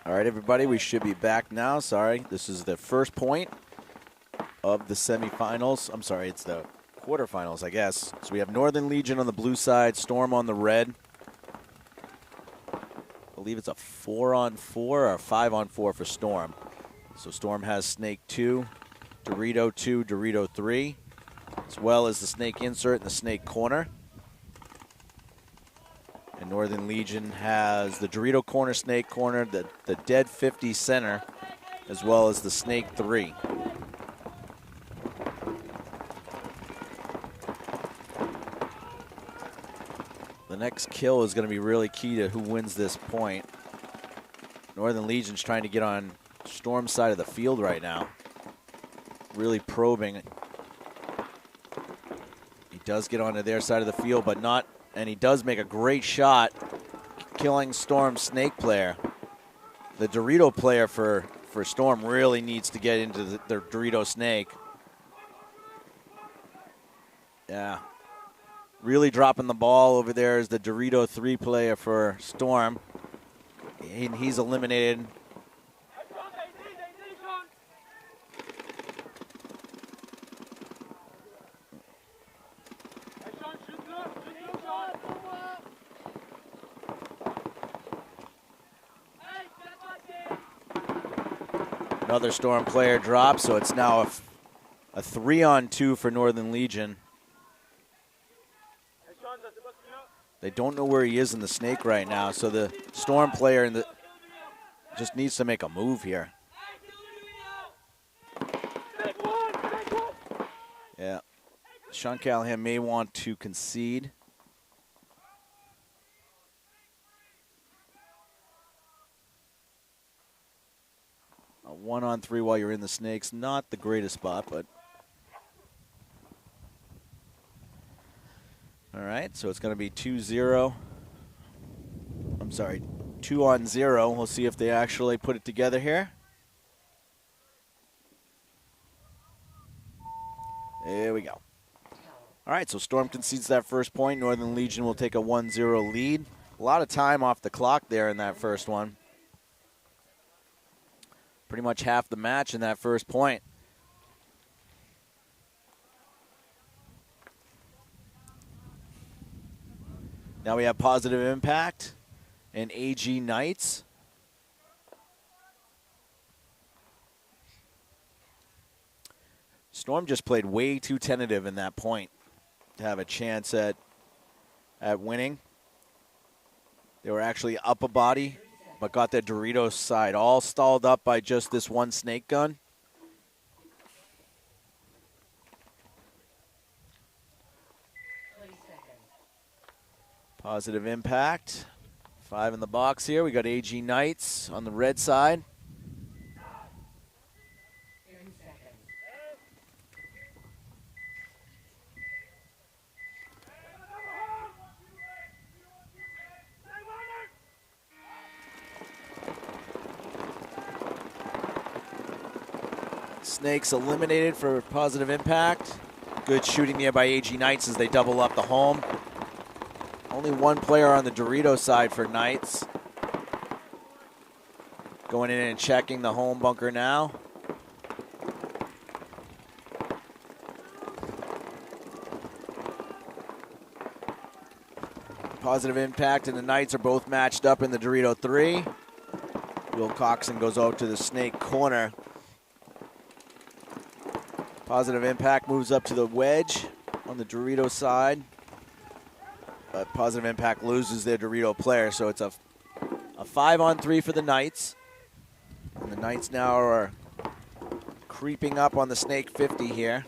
All right, everybody, we should be back now. Sorry, this is the first point of the semifinals. I'm sorry, it's the quarterfinals, I guess. So we have Northern Legion on the blue side, Storm on the red. I believe it's a 4-on-4 or a 5-on-4 for Storm. So Storm has Snake 2, Dorito 2, Dorito 3, as well as the Snake insert and the Snake corner. And Northern Legion has the Dorito corner, Snake corner, the Dead 50 center, as well as the Snake 3. The next kill is going to be really key to who wins this point. Northern Legion's trying to get on Storm's side of the field right now. Really probing. He does get onto their side of the field, but not. And he does make a great shot, killing Storm's Snake player. The Dorito player for Storm really needs to get into the Dorito Snake. Yeah. Really dropping the ball over there is the Dorito 3 player for Storm. And he's eliminated. Another Storm player drops, so it's now a 3-on-2 for Northern Legion. They don't know where he is in the Snake right now, so the Storm player just needs to make a move here. Yeah, Sean Callahan may want to concede. A 1-on-3 while you're in the Snakes, not the greatest spot, but. All right, so it's going to be 2-0. I'm sorry, 2-on-0. We'll see if they actually put it together here. There we go. All right, so Storm concedes that first point. Northern Legion will take a 1-0 lead. A lot of time off the clock there in that first one. Pretty much half the match in that first point. Now we have Positive Impact and AG Knights. Storm just played way too tentative in that point to have a chance at winning. They were actually up a body, but got their Doritos side all stalled up by just this one Snake gun. Positive Impact. 5 in the box here. We got AG Knights on the red side. Snakes eliminated for Positive Impact. Good shooting there by AG Knights as they double up the home. Only one player on the Dorito side for Knights. Going in and checking the home bunker now. Positive Impact and the Knights are both matched up in the Dorito 3. Will Coxon goes out to the Snake corner. Positive Impact moves up to the wedge on the Dorito side. But Positive Impact loses their Dorito player, so it's a 5-on-3 for the Knights. And the Knights now are creeping up on the Snake 50 here.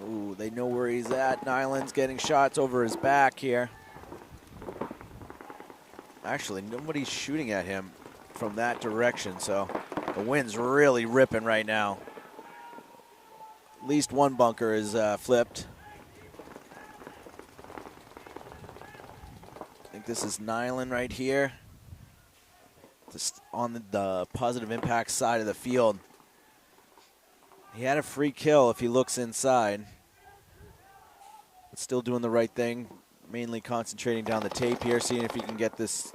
Ooh, they know where he's at. Nyland's getting shots over his back here. Actually, nobody's shooting at him from that direction, so the wind's really ripping right now. At least one bunker is flipped. I think this is Nyland right here. Just on the Positive Impact side of the field. He had a free kill if he looks inside. But still doing the right thing. mainly concentrating down the tape here, seeing if he can get this.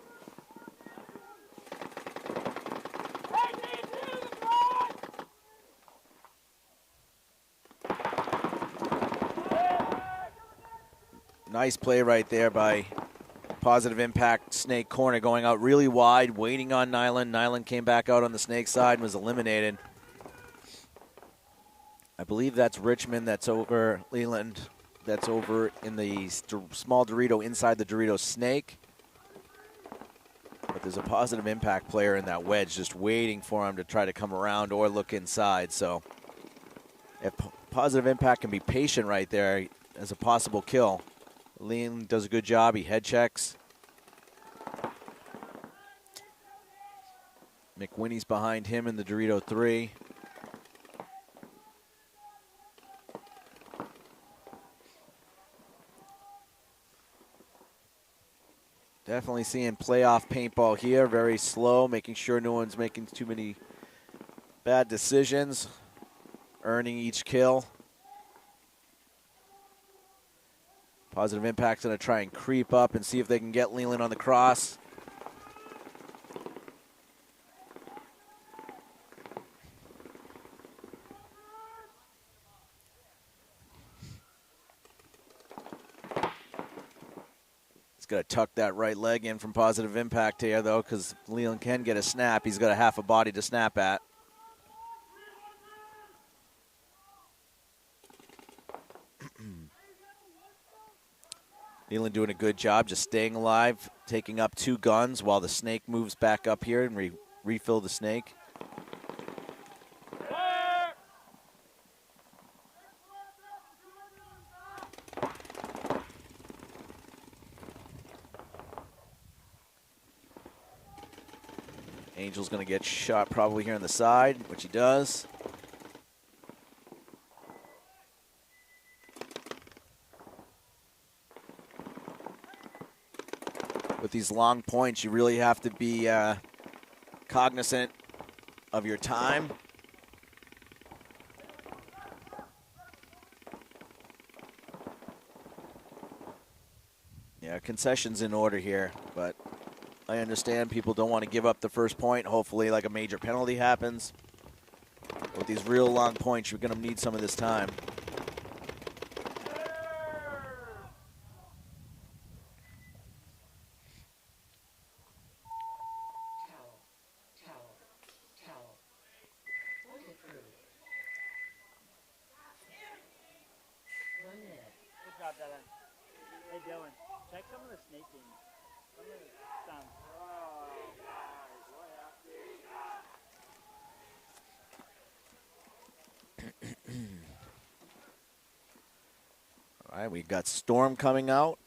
Nice play right there by Positive Impact Snake corner, going out really wide, waiting on Nyland. Nyland came back out on the Snake side and was eliminated. I believe that's Richmond, that's over Leland, that's over in the small Dorito inside the Dorito Snake. But there's a Positive Impact player in that wedge just waiting for him to try to come around or look inside. So if Positive Impact can be patient right there as a possible kill. Leland does a good job. He head checks. McWhinney's behind him in the Dorito 3. Definitely seeing playoff paintball here. Very slow, making sure no one's making too many bad decisions. Earning each kill. Positive Impact's going to try and creep up and see if they can get Leland on the cross. He's got to tuck that right leg in from Positive Impact here, though, because Leland can get a snap. He's got a half a body to snap at. Leland doing a good job just staying alive, taking up 2 guns while the Snake moves back up here and refill the Snake. Angel's going to get shot probably here on the side, which he does. With these long points, you really have to be cognizant of your time. Yeah, concessions in order here, but I understand people don't want to give up the first point. Hopefully, like a major penalty happens. With these real long points, you're going to need some of this time. All right, we've got Storm coming out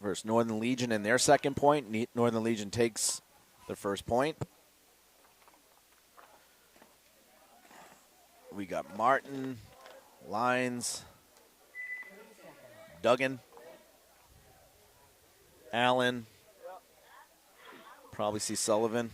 versus Northern Legion in their second point. Northern Legion takes the first point. We got Martin, Lyons, Duggan, Allen, probably see Sullivan.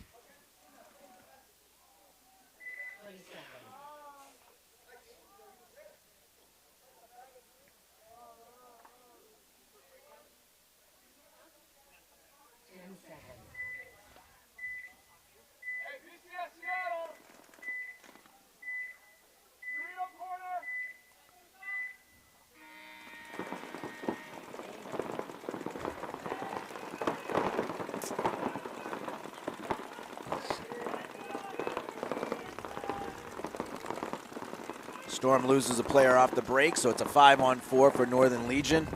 Storm loses a player off the break, so it's a 5-on-4 for Northern Legion.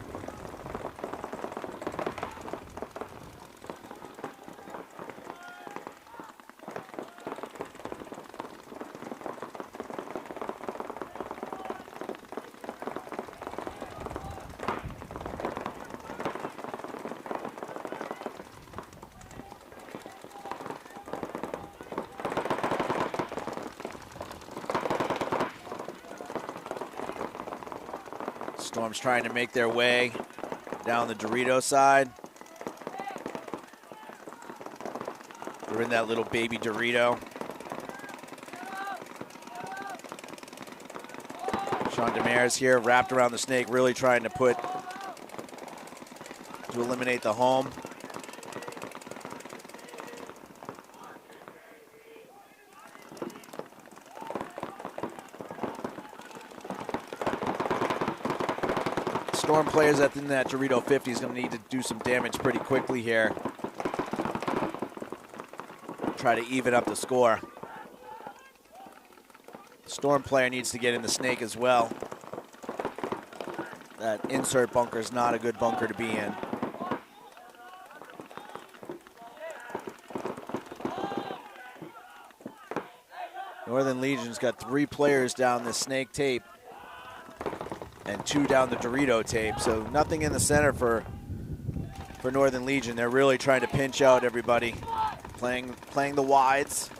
Storm's trying to make their way down the Dorito side. They're in that little baby Dorito. Sean Demers here, wrapped around the Snake, really trying to put to eliminate the home. Storm players at that Dorito 50 is going to need to do some damage pretty quickly here. Try to even up the score. Storm player needs to get in the snake as well. That insert bunker is not a good bunker to be in. Northern Legion's got 3 players down the snake tape and 2 down the Dorito tape, so nothing in the center for Northern Legion. They're really trying to pinch out everybody, playing the wides.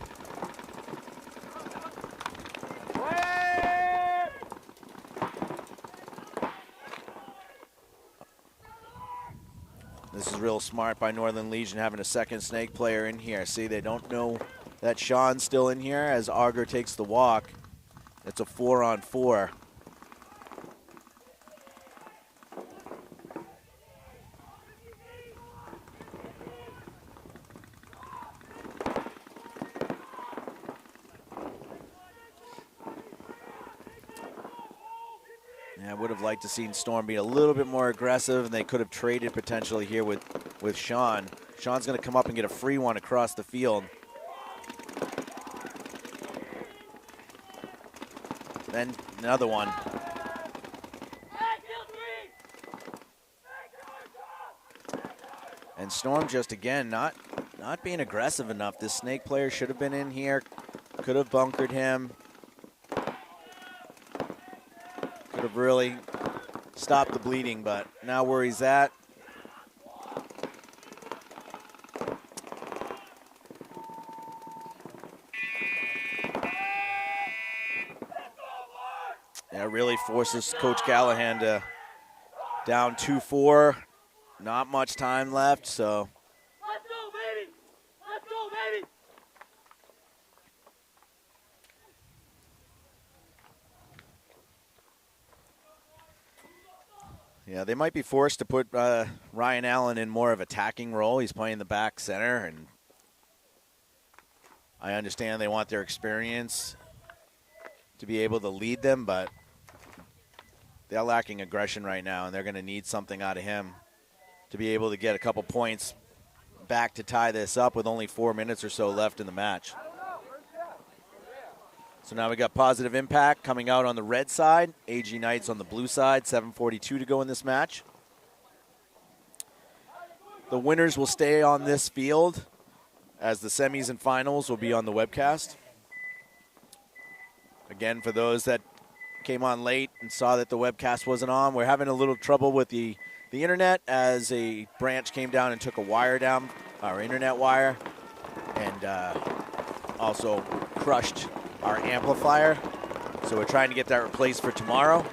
This is real smart by Northern Legion, having a second snake player in here. See, they don't know that Sean's still in here as Auger takes the walk. It's a 4-on-4. Yeah, I would have liked to seen Storm be a little bit more aggressive, and they could have traded potentially here with Sean. Sean's going to come up and get a free one across the field. Then another one. And Storm just, again, not being aggressive enough. This snake player should have been in here, could have bunkered him. Could have really stopped the bleeding, but now where he's at. Yeah, really forces Coach Callahan to down 2-4. Not much time left, so. Let's go, baby! Let's go, baby! Yeah, they might be forced to put Ryan Allen in more of an attacking role. He's playing the back center, and I understand they want their experience to be able to lead them, but they're lacking aggression right now, and they're going to need something out of him to be able to get a couple points back to tie this up with only 4 minutes or so left in the match. So now we got positive impact coming out on the red side, AG Knights on the blue side, 7:42 to go in this match. The winners will stay on this field as the semis and finals will be on the webcast. Again, for those that came on late and saw that the webcast wasn't on, we're having a little trouble with the internet as a branch came down and took a wire down, our internet wire, and also crushed our amplifier. So we're trying to get that replaced for tomorrow.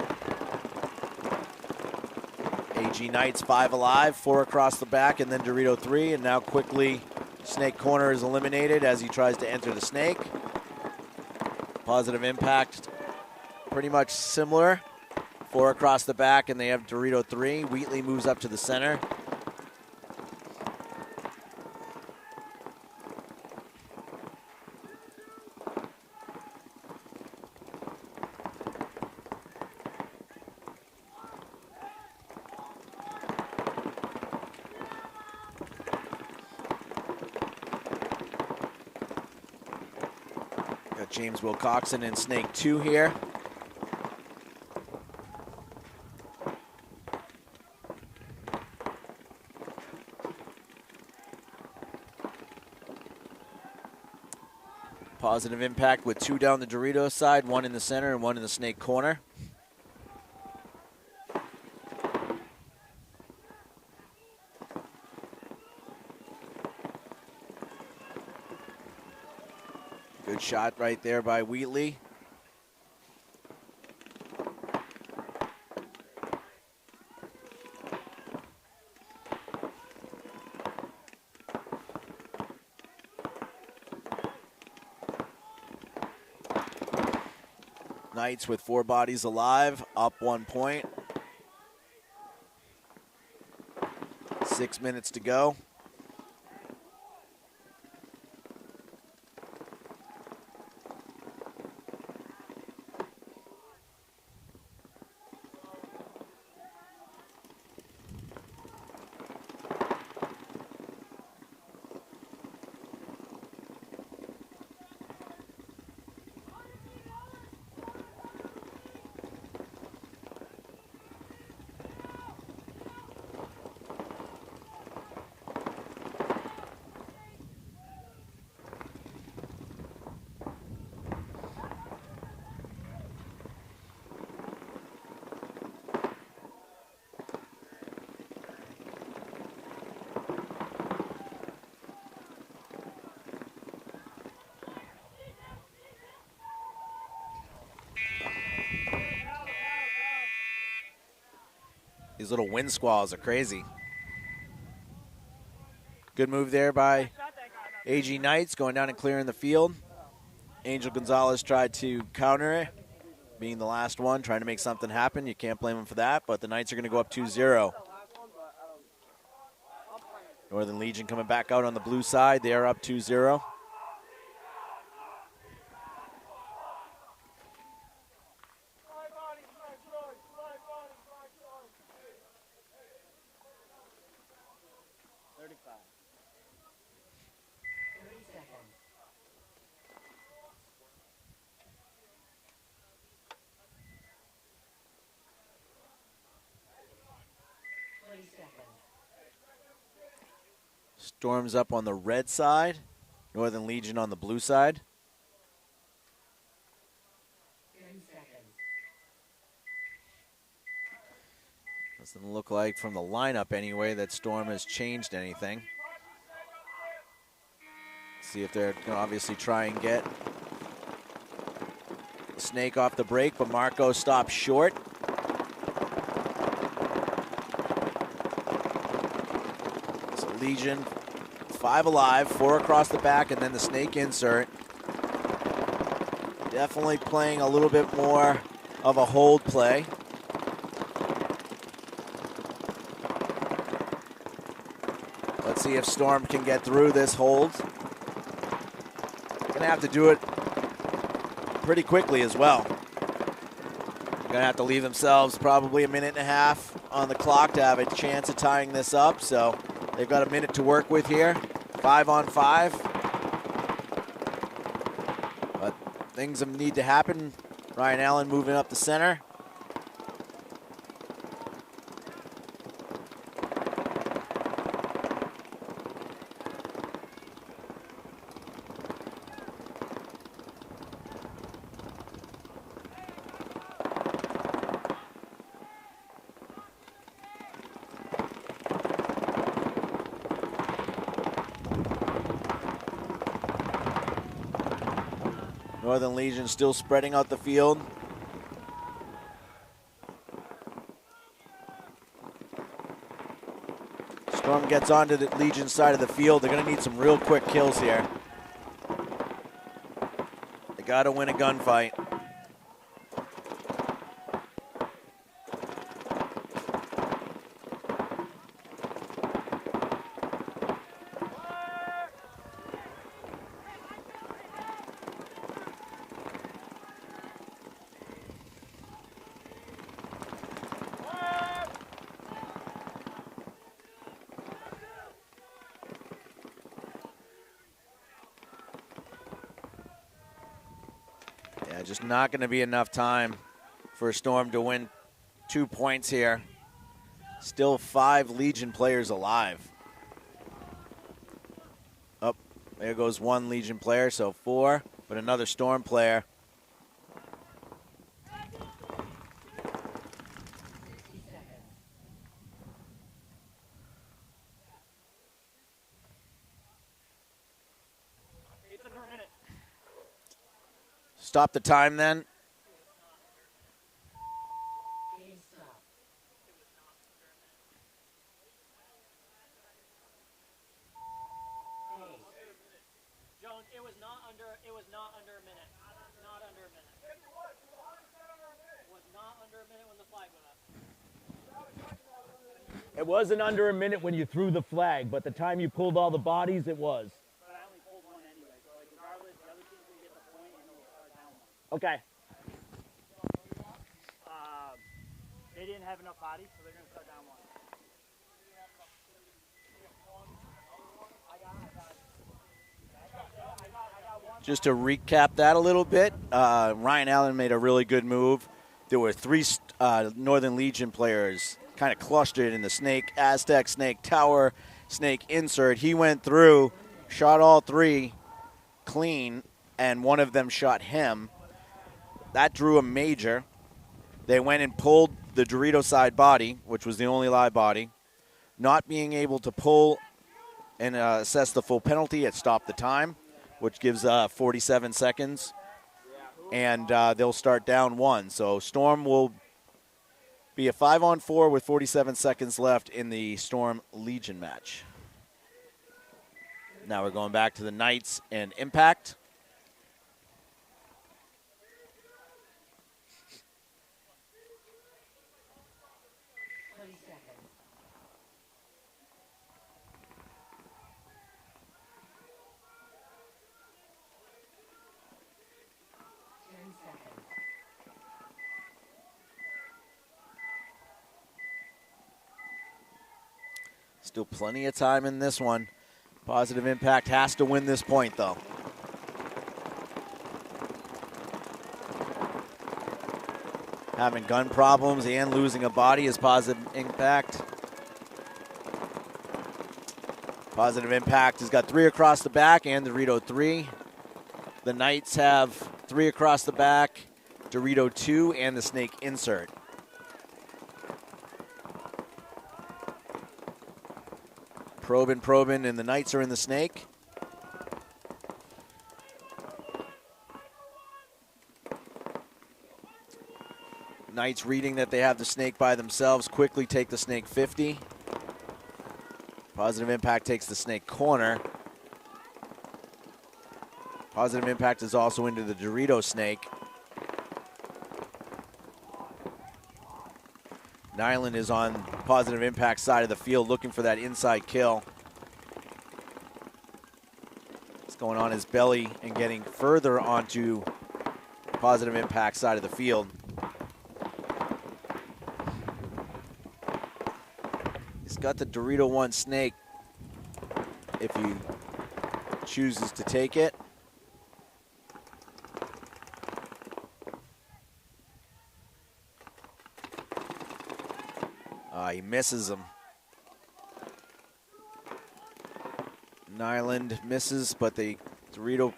AG Knights 5 alive, 4 across the back, and then Dorito 3, and now quickly Snake Corner is eliminated as he tries to enter the snake. Positive impact, pretty much similar. 4 across the back, and they have Dorito 3. Wheatley moves up to the center. Got James Wilcoxon in Snake 2 here. Positive impact with 2 down the Dorito side, 1 in the center and 1 in the Snake Corner. Good shot right there by Wheatley. Knights with 4 bodies alive, up 1 point. 6 minutes to go. These little wind squalls are crazy. Good move there by AG Knights, going down and clearing the field. Angel Gonzalez tried to counter it, being the last one, trying to make something happen. You can't blame him for that, but the Knights are going to go up 2-0. Northern Legion coming back out on the blue side. They are up 2-0. Storm's up on the red side. Northern Legion on the blue side. Doesn't look like, from the lineup anyway, that Storm has changed anything. See if they're going to obviously try and get Snake off the break, but Marco stops short. So Legion, 5 alive, 4 across the back, and then the Snake insert. Definitely playing a little bit more of a hold play. Let's see if Storm can get through this hold. Gonna have to do it pretty quickly as well. Gonna have to leave themselves probably a minute and a half on the clock to have a chance of tying this up. So they've got a minute to work with here. 5 on 5. But things need to happen. Ryan Allen moving up the center. Northern Legion still spreading out the field. Storm gets onto the Legion side of the field. They're going to need some real quick kills here. They got to win a gunfight. Just not going to be enough time for Storm to win 2 points here. Still 5 Legion players alive. Oh, there goes 1 Legion player, so 4, but another Storm player. Stop the time then. Jones, it was not under a minute. Not under a minute. It was not under a minute when the flag went up. It wasn't under a minute when you threw the flag, but the time you pulled all the bodies, it was. But I only pulled one anyway, so like regardless, the other team's gonna get the point and it'll start down one. Okay. They didn't have enough bodies, so they're gonna start down one. Just to recap that a little bit, Ryan Allen made a really good move. There were 3 Northern Legion players kind of clustered in the snake, Aztec, snake tower, snake insert. He went through, shot all 3 clean, and one of them shot him. That drew a major. They went and pulled the Dorito side body, which was the only live body. Not being able to pull and assess the full penalty, it stopped the time, which gives 47 seconds. And they'll start down 1. So Storm will be a 5-on-4 with 47 seconds left in the Storm Legion match. Now we're going back to the Knights and Impact. Still plenty of time in this one. Positive Impact has to win this point, though. Having gun problems and losing a body is Positive Impact. Positive Impact has got 3 across the back and Dorito 3. The Knights have 3 across the back, Dorito 2, and the snake insert. Probing, and the Knights are in the snake. Knights reading that they have the snake by themselves, quickly take the snake 50. Positive Impact takes the snake corner. Positive Impact is also into the Dorito snake. Nyland is on Positive Impact side of the field looking for that inside kill. It's going on his belly and getting further onto Positive Impact side of the field. He's got the Dorito 1 snake if he chooses to take it. He misses him. Nyland misses, but the Dorito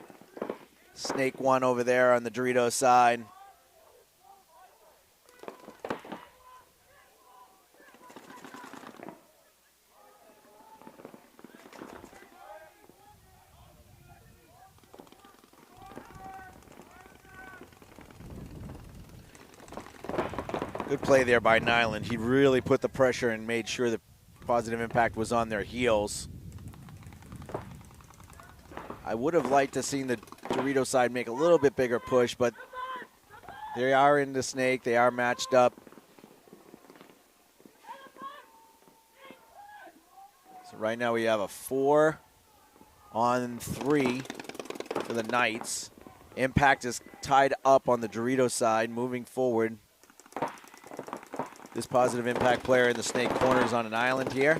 snake 1 over there on the Dorito side. Good play there by Nyland. He really put the pressure and made sure that Positive Impact was on their heels. I would have liked to seen the Dorito side make a little bit bigger push, but they are in the snake. They are matched up. So right now we have a 4-on-3 for the Knights. Impact is tied up on the Dorito side, moving forward. This Positive Impact player in the snake corner is on an island here.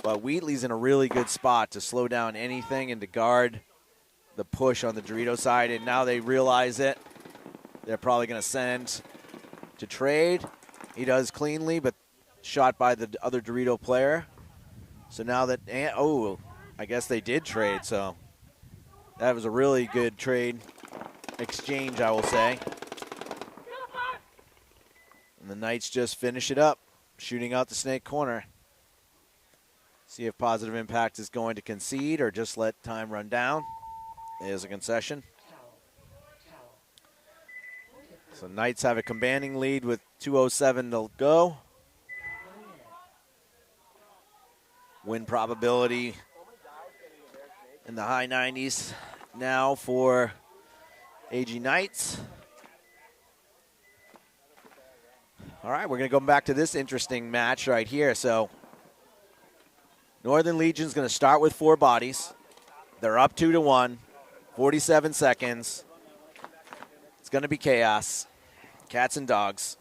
But Wheatley's in a really good spot to slow down anything and to guard the push on the Dorito side. And now they realize it. They're probably going to send to trade. He does cleanly, but shot by the other Dorito player. So now that, I guess they did trade. So that was a really good trade exchange, I will say. And the Knights just finish it up, shooting out the snake corner. See if Positive Impact is going to concede or just let time run down. There's a concession. So Knights have a commanding lead with 2:07 to go. Win probability in the high 90s now for AG Knights. All right, we're going to go back to this interesting match right here. So Northern Legion's going to start with 4 bodies. They're up 2-1, 47 seconds. It's going to be chaos. Cats and dogs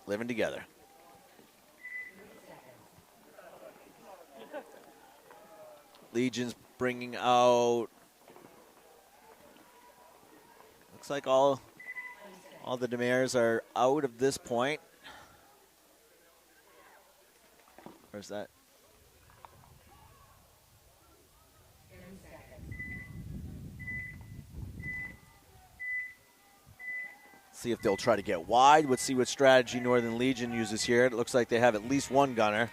living together. Legion's bringing out, looks like all the Demares are out of this point. Where's that? See if they'll try to get wide. Let's see what strategy Northern Legion uses here. It looks like they have at least one gunner.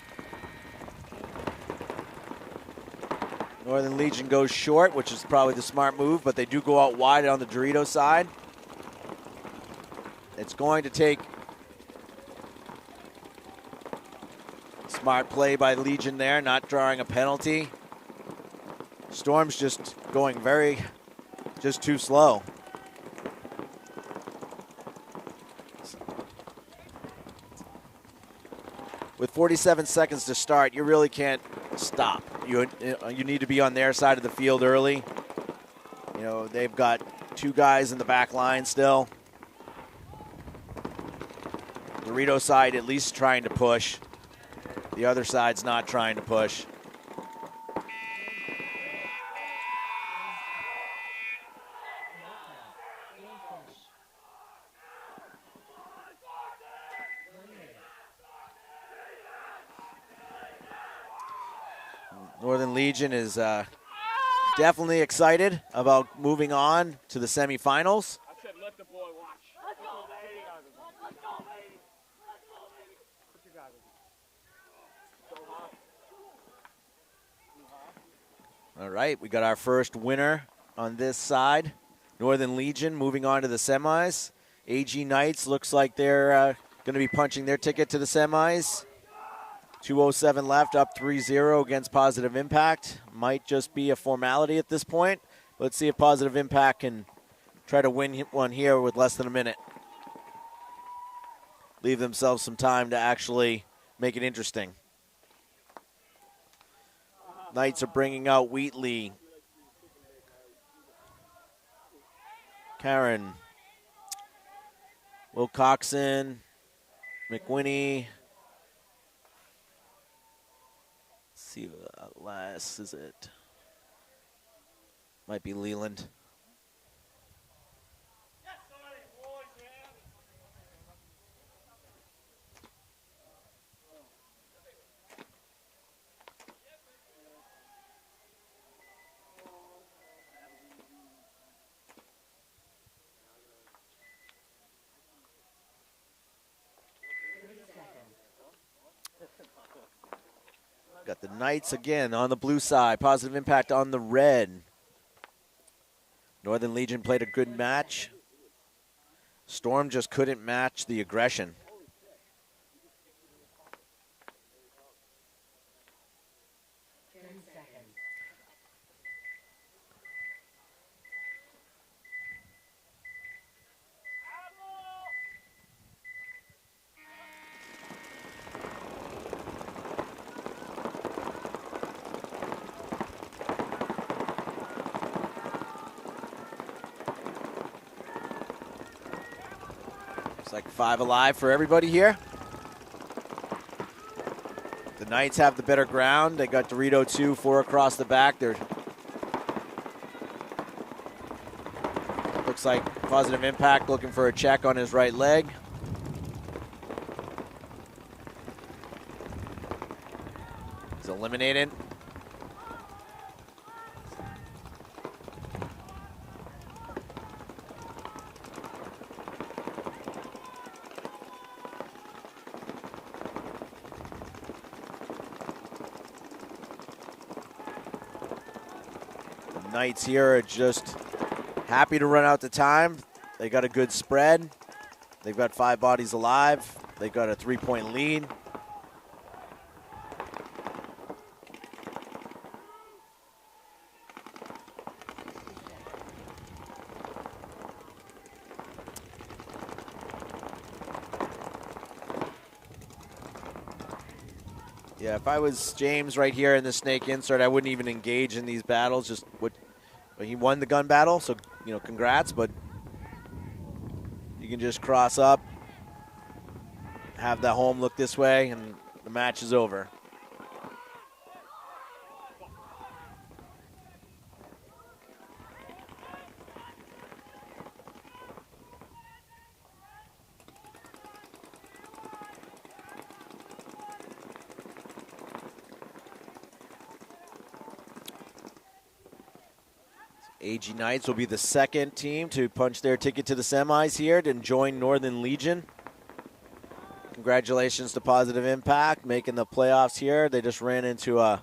Northern Legion goes short, which is probably the smart move, but they do go out wide on the Dorito side. It's going to take smart play by Legion there, not drawing a penalty. Storm's just going just too slow. With 47 seconds to start, you really can't stop. You need to be on their side of the field early. You know, they've got 2 guys in the back line still. Dorito side at least trying to push. The other side's not trying to push. Northern Legion is definitely excited about moving on to the semifinals. I said let the boy watch. Let's go, baby. Let's go, baby. Let's go, baby. Put your guys in. All right, we got our first winner on this side. Northern Legion moving on to the semis. AG Knights looks like they're going to be punching their ticket to the semis. 2:07 left, up 3-0 against Positive Impact. Might just be a formality at this point. Let's see if Positive Impact can try to win one here with less than a minute. Leave themselves some time to actually make it interesting. Knights are bringing out Wheatley, Karen, Wilcoxon, McWinney. See what last is it? Might be Leland. Got the Knights again on the blue side. Positive Impact on the red. Northern Legion played a good match. Storm just couldn't match the aggression. It's like 5 alive for everybody here. The Knights have the better ground. They got Dorito 2, 4 across the back. Looks like Positive Impact looking for a check on his right leg. He's eliminated. Knights here are just happy to run out the time. They got a good spread. They've got 5 bodies alive. They've got a 3-point lead. Yeah, if I was James right here in the snake insert, I wouldn't even engage in these battles. He won the gun battle, so congrats. But you can just cross up, have the home look this way, and the match is over. AG Knights will be the second team to punch their ticket to the semis here and join Northern Legion. Congratulations to Positive Impact making the playoffs here. They just ran into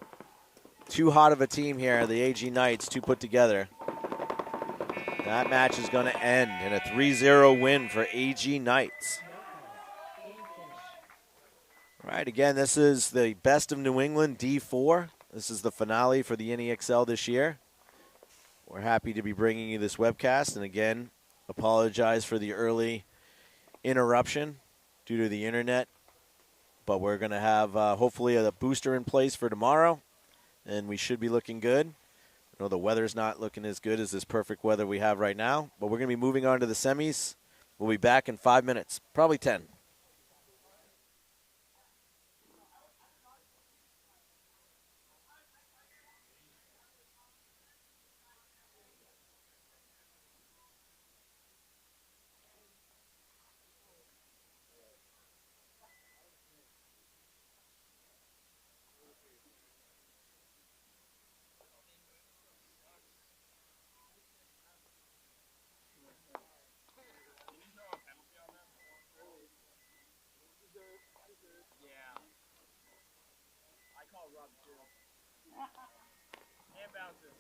too hot of a team here, the AG Knights, to put together. That match is going to end in a 3-0 win for AG Knights. All right, again, this is the Best of New England D4. This is the finale for the NEXL this year. We're happy to be bringing you this webcast, and again, apologize for the early interruption due to the internet, but we're going to have hopefully a booster in place for tomorrow, and we should be looking good. I know the weather's not looking as good as this perfect weather we have right now, but we're going to be moving on to the semis. We'll be back in 5 minutes, probably 10. Yeah. I call rub too. And bounces.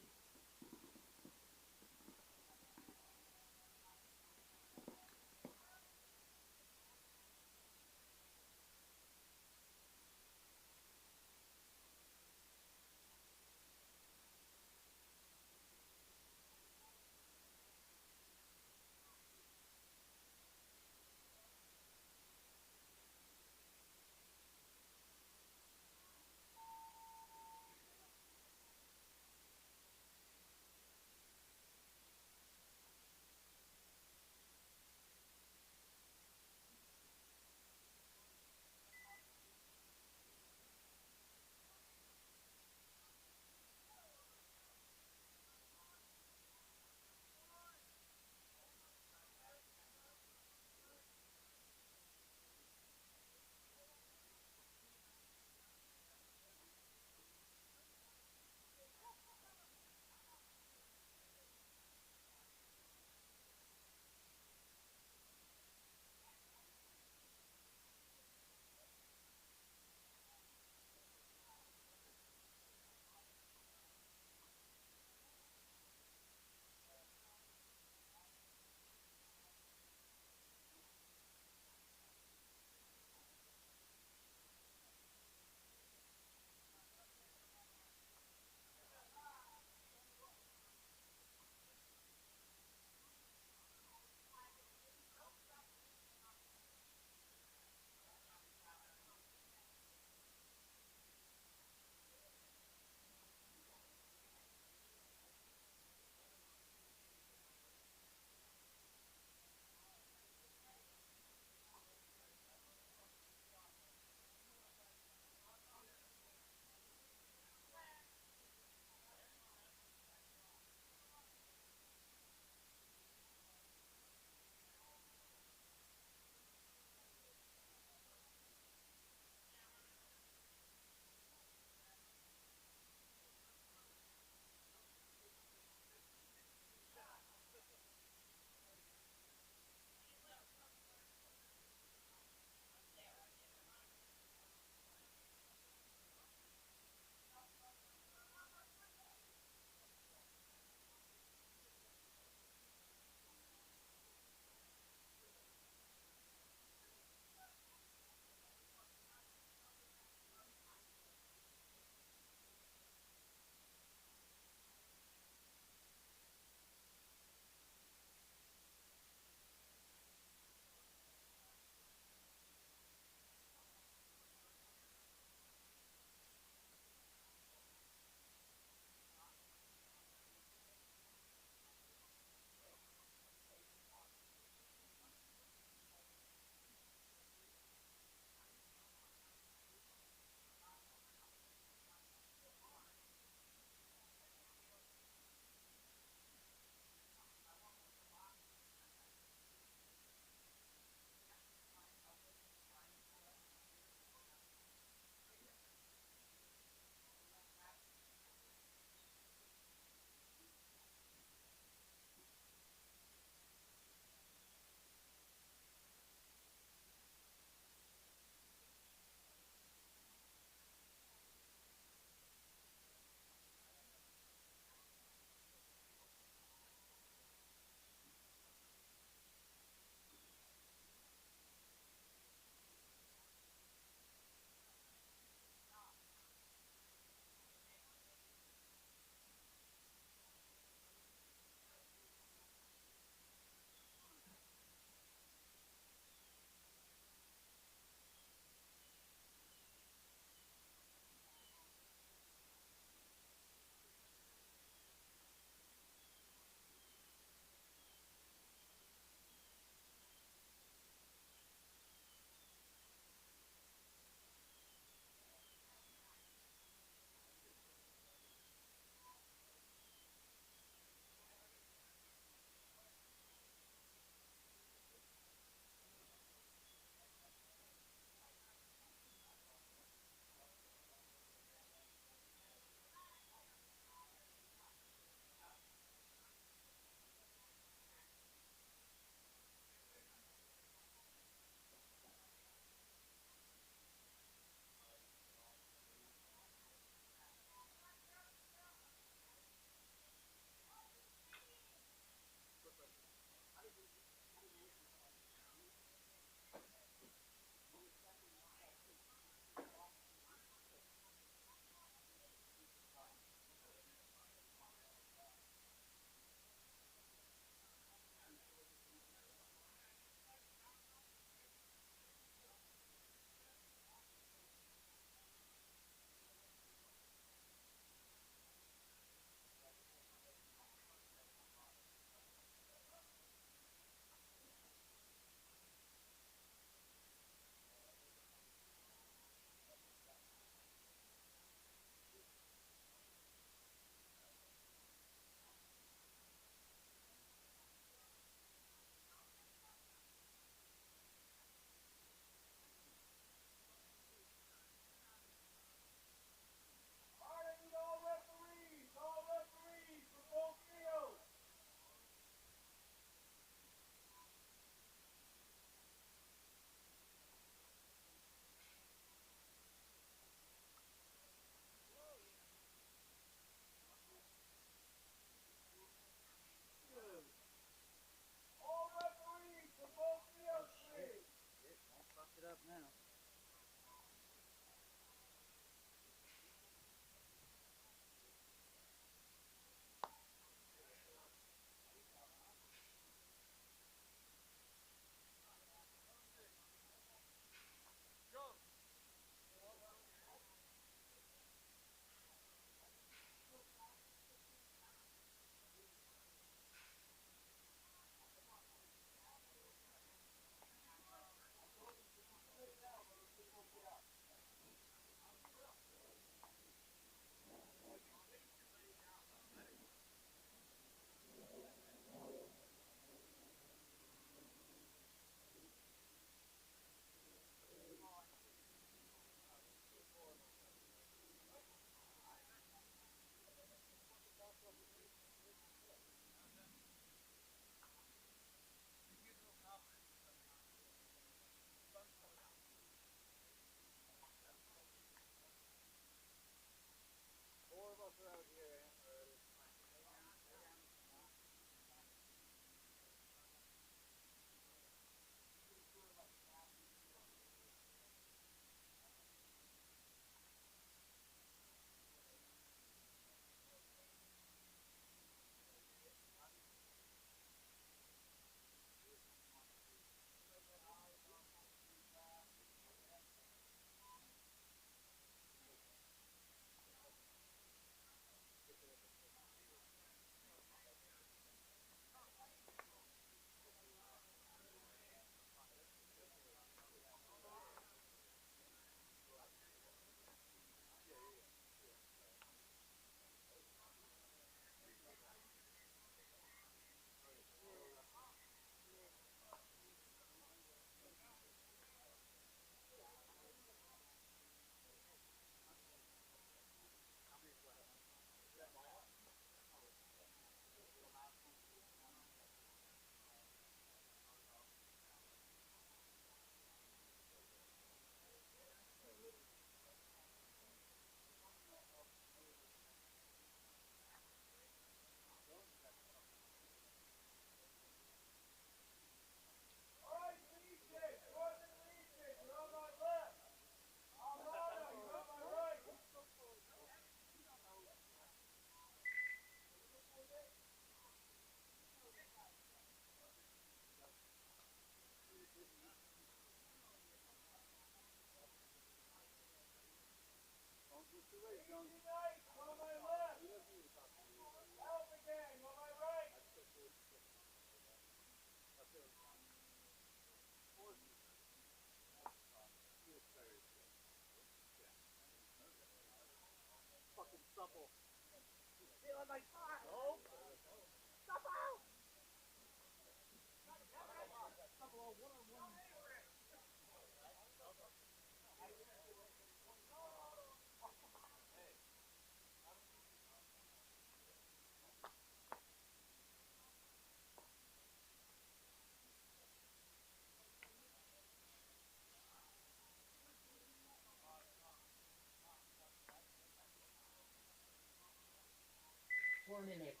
4 minutes.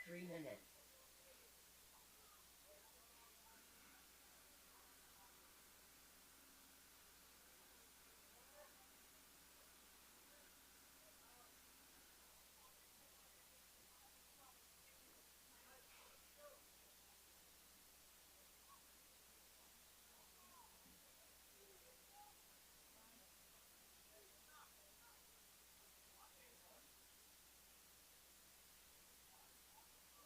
Three minutes.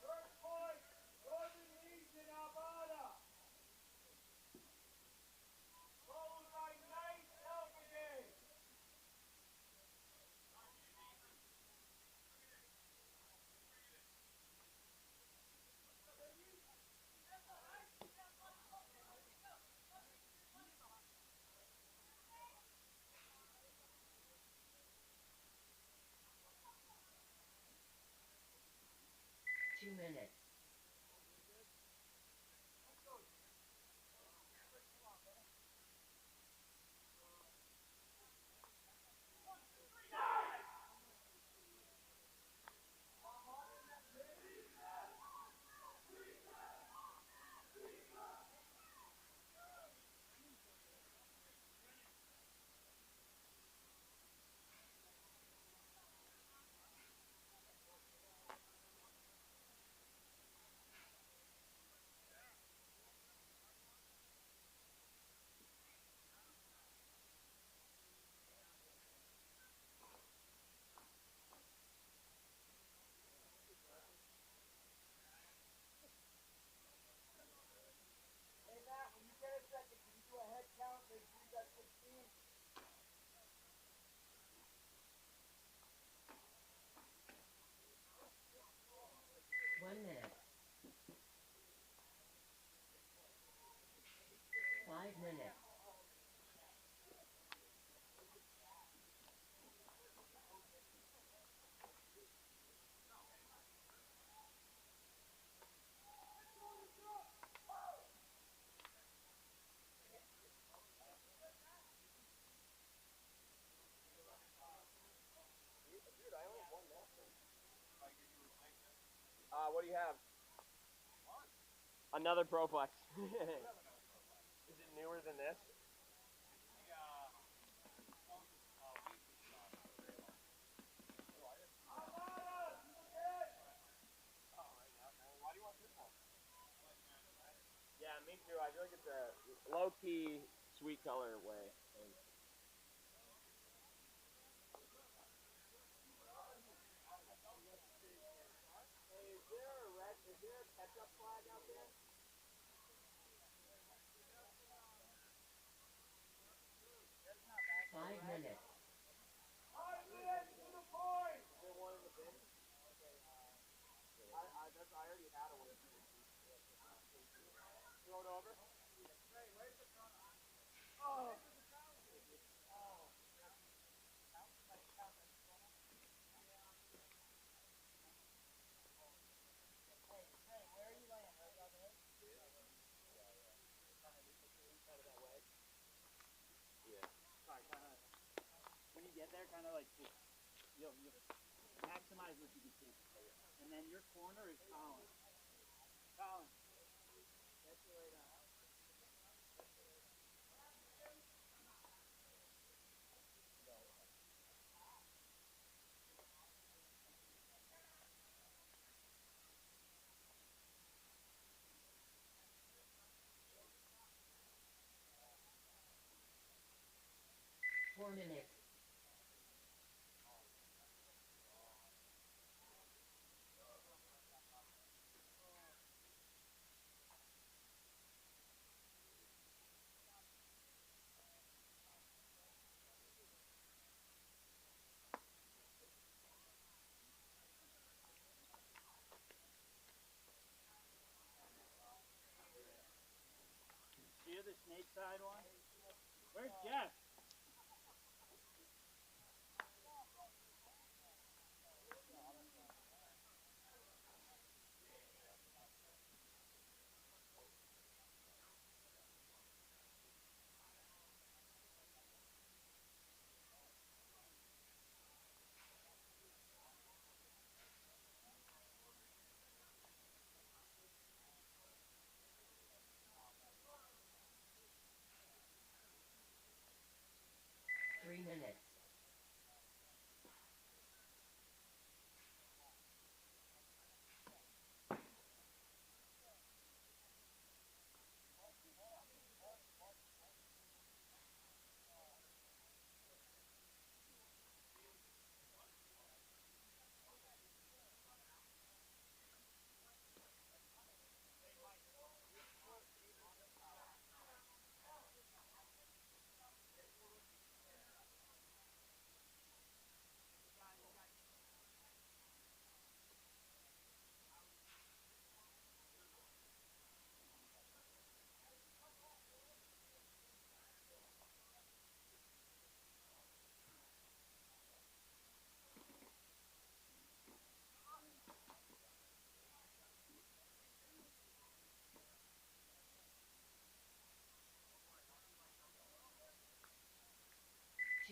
First point, Northern Legion, Armada. Followed by NEPL Brigade. Two minutes. Hey Matt, when you get a second, can you do a head count? Make sure you got 16. 1 minute. 5 minutes. What do you have? Another Proflex. Is it newer than this? Armada, again. Yeah, me too. I feel like it's a low-key sweet color way. Hey, is there a ketchup flag out there? 5 minutes. 5 minutes to the point. Is there one in the bin? I already had one. Throw it over. Oh. kind of like you'll maximize what you can see. And then your corner is Colin. Colin. That's your way down. 4 minutes. See the snake side one? Where's Jeff? Three minutes.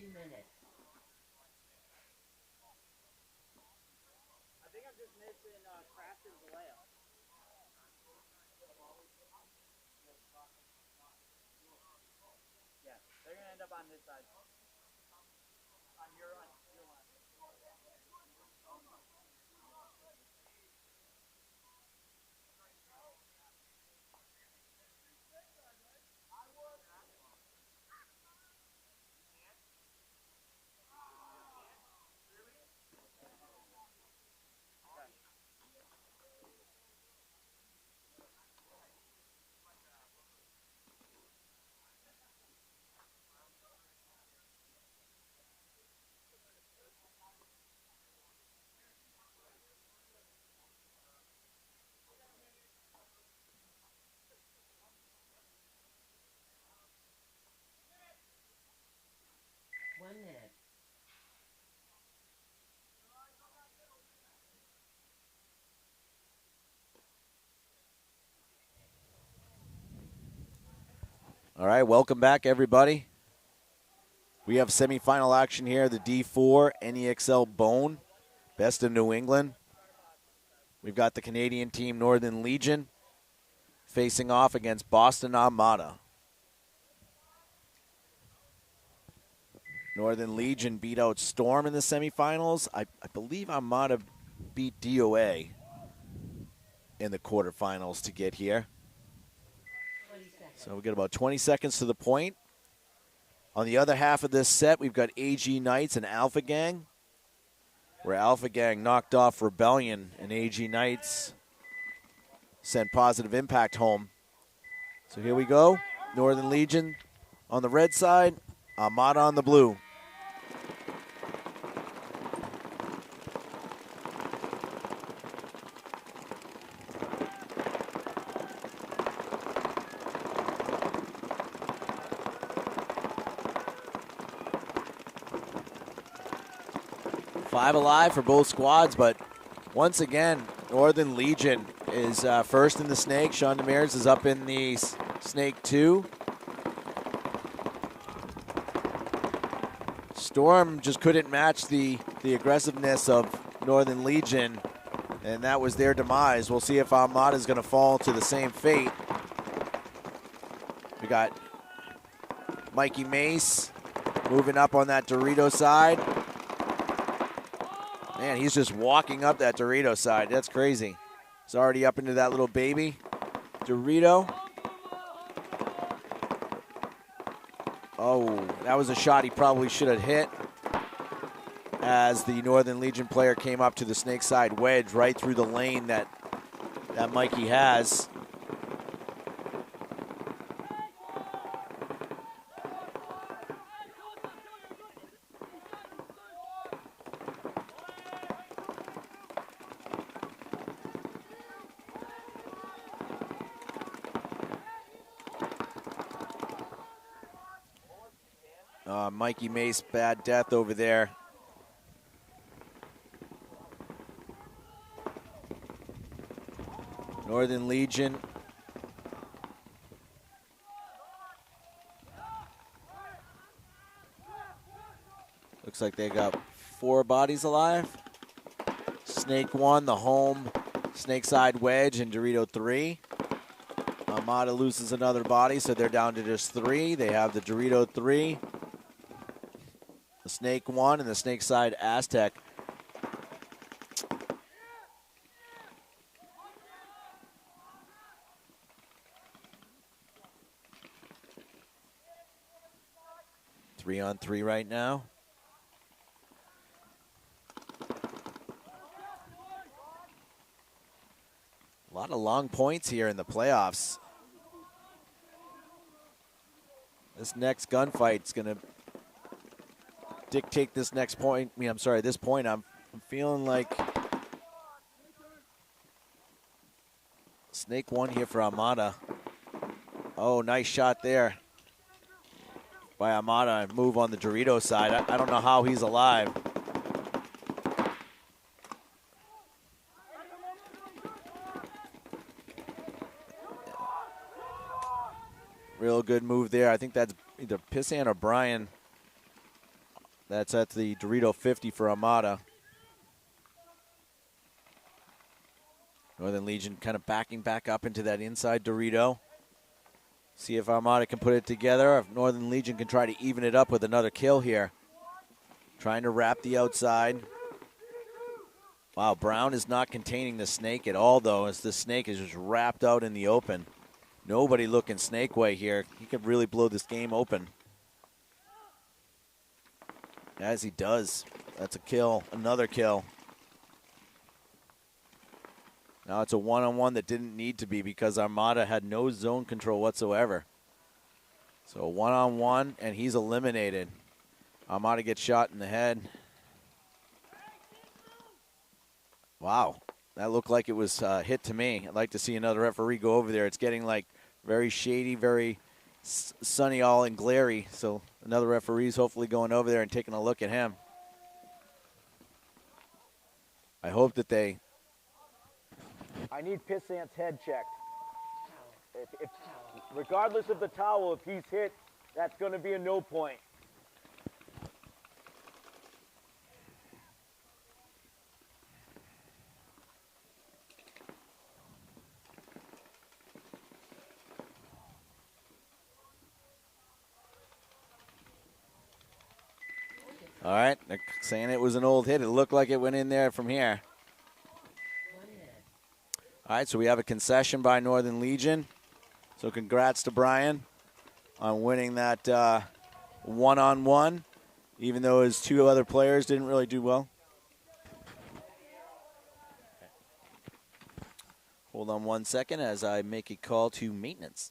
Two minutes. I think I'm just missing Crafton's layup. Yeah, they're gonna end up on this side. On your line. One minute. All right, welcome back, everybody. We have semifinal action here, the D4 NEXL B.O.N.E, Best of New England. We've got the Canadian team, Northern Legion, facing off against Boston Armada. Northern Legion beat out Storm in the semifinals. I believe Armada beat DOA in the quarterfinals to get here. 20 seconds. So we got about 20 seconds to the point. On the other half of this set, we've got AG Knights and Alpha Gang, where Alpha Gang knocked off Rebellion and AG Knights sent Positive Impact home. So here we go. Northern Legion on the red side, Armada on the blue. Five alive for both squads, but once again, Northern Legion is first in the snake. Sean Demers is up in the snake 2. Storm just couldn't match the aggressiveness of Northern Legion, and that was their demise. We'll see if Armada is going to fall to the same fate. We got Mikey Mace moving up on that Dorito side. Man, he's just walking up that Dorito side. That's crazy. He's already up into that little baby Dorito. Oh, that was a shot he probably should have hit, as the Northern Legion player came up to the snake side wedge right through the lane that Mikey has. Mikey Mace, bad death over there. Northern Legion. Looks like they got 4 bodies alive. Snake 1, the home snake side wedge, and Dorito 3. Armada loses another body, so they're down to just 3. They have the Dorito 3, the Snake 1, and the snake side Aztec. Three on 3 right now. A lot of long points here in the playoffs. This next gunfight's gonna dictate this next point. I mean, I'm sorry, this point. I'm feeling like Snake 1 here for Armada. Oh, nice shot there by Armada. Move on the Dorito side. I don't know how he's alive. Real good move there. I think that's either Pissan or Brian. That's at the Dorito 50 for Armada. Northern Legion kind of backing back up into that inside Dorito. See if Armada can put it together, or if Northern Legion can try to even it up with another kill here. Trying to wrap the outside. Wow, Brown is not containing the snake at all, though, as the snake is just wrapped out in the open. Nobody looking snake way here. He could really blow this game open. As he does. That's a kill, another kill. Now it's a one-on-one that didn't need to be because Armada had no zone control whatsoever. So one-on-one, and he's eliminated. Armada gets shot in the head. Wow, that looked like it was hit to me. I'd like to see another referee go over there. It's getting like very shady, very sunny all and glary. So another referee's hopefully going over there and taking a look at him. I hope that they... I need Pissant's head checked. If, regardless of the towel, if he's hit, that's going to be a no point. All right, they're saying it was an old hit. It looked like it went in there from here. All right, so we have a concession by Northern Legion. So congrats to Brian on winning that one-on-one, even though his 2 other players didn't really do well. Hold on 1 second as I make a call to maintenance.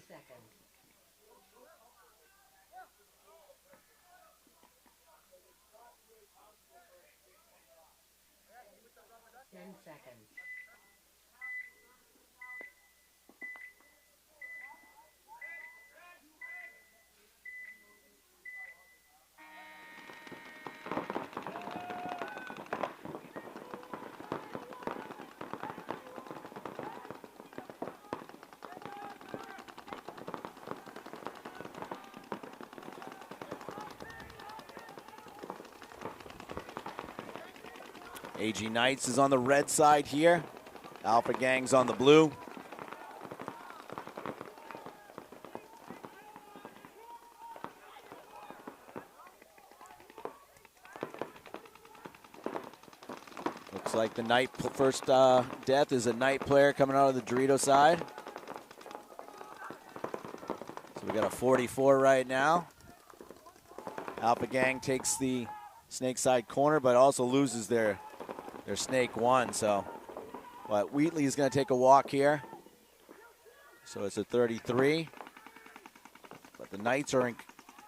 Seconds. 10 seconds. AG Knights is on the red side here. Alpha Gang's on the blue. Looks like the Knight first death is a Knight player coming out of the Dorito side. So we got a 44 right now. Alpha Gang takes the Snake side corner, but also loses their Snake 1. So, but Wheatley is going to take a walk here. So it's a 33. But the Knights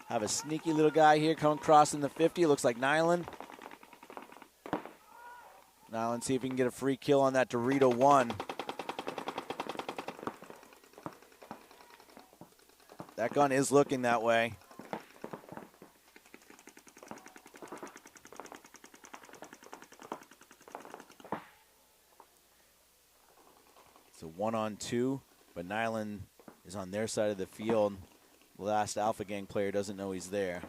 have a sneaky little guy here coming across in the 50. It looks like Nyland. Nyland, see if he can get a free kill on that Dorito 1. That gun is looking that way. It's a 1-on-2, but Nyland is on their side of the field. The last Alpha Gang player doesn't know he's there.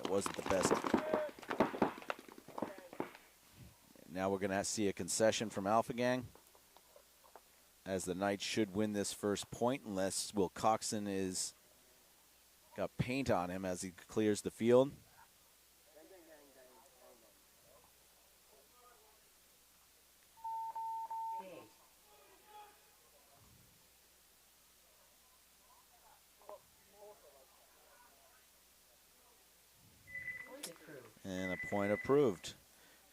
Wasn't the best. Now we're going to see a concession from Alpha Gang, as the Knights should win this first point unless Will Coxon is got paint on him as he clears the field. And a point approved.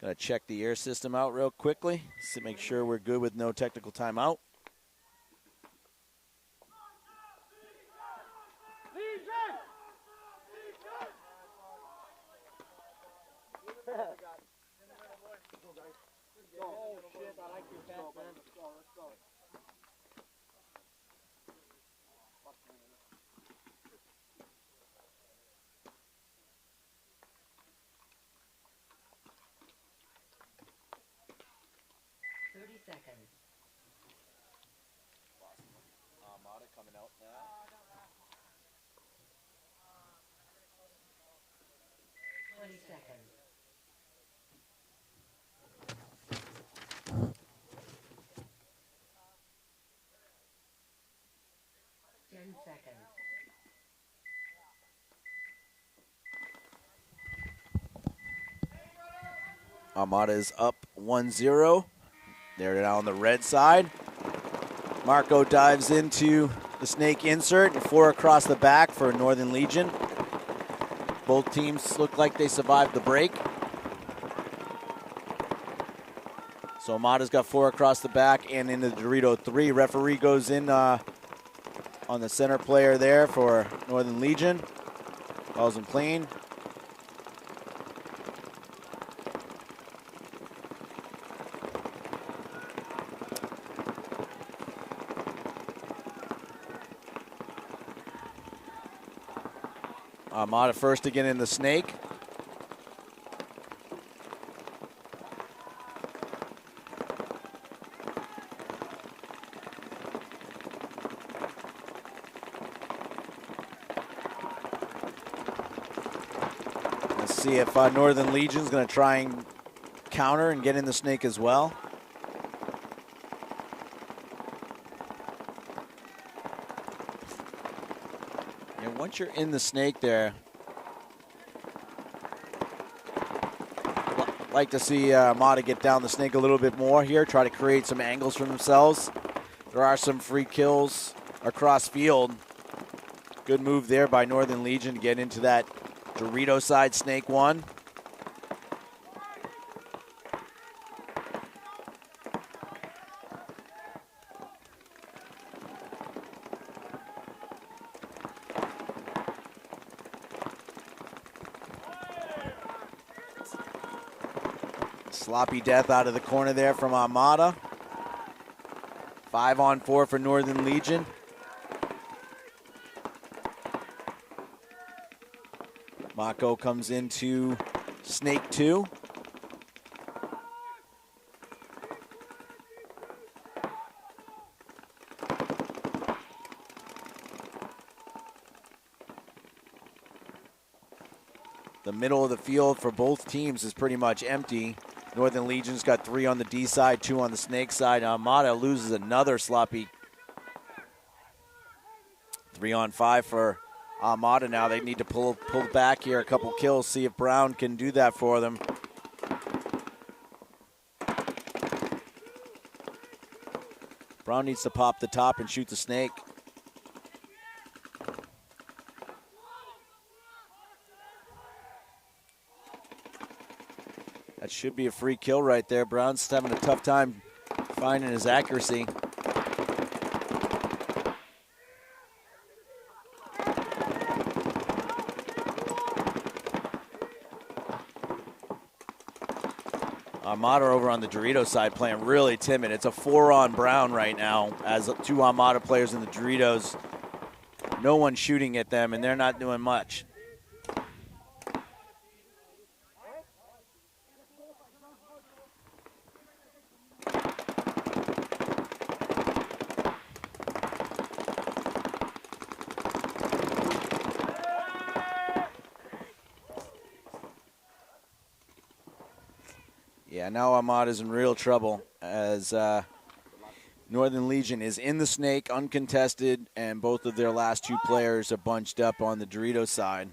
Gonna check the air system out real quickly to make sure we're good with no technical timeout. Oh shit, I like your catch, man. Let's go, let's go. 30 seconds. Armada coming out now. 20 seconds. Seconds. Armada is up 1-0. They're now on the red side. Marco dives into the Snake insert and 4 across the back for Northern Legion. Both teams look like they survived the break. So Armada's got 4 across the back and into the Dorito 3. Referee goes in on the center player there for Northern Legion. Calls him clean. Armada first again in the Snake. Let's see if Northern Legion's going to try and counter and get in the Snake as well. And once you're in the Snake there, like to see Armada get down the Snake a little bit more here, try to create some angles for themselves. There are some free kills across field. Good move there by Northern Legion to get into that Dorito side Snake 1. Sloppy death out of the corner there from Armada. 5-on-4 for Northern Legion. Mako comes into Snake 2. The middle of the field for both teams is pretty much empty. Northern Legion's got 3 on the D side, 2 on the Snake side. Armada loses another sloppy 3-on-5 for Armada now. They need to pull back here, a couple kills, see if Brown can do that for them. Brown needs to pop the top and shoot the Snake. That should be a free kill right there. Brown's having a tough time finding his accuracy. Armada over on the Dorito side playing really timid. It's a 4-on Brown right now as 2 Armada players in the Doritos. No one shooting at them, and they're not doing much. Yeah, now Armada's in real trouble as Northern Legion is in the Snake, uncontested, and both of their last 2 players are bunched up on the Dorito side.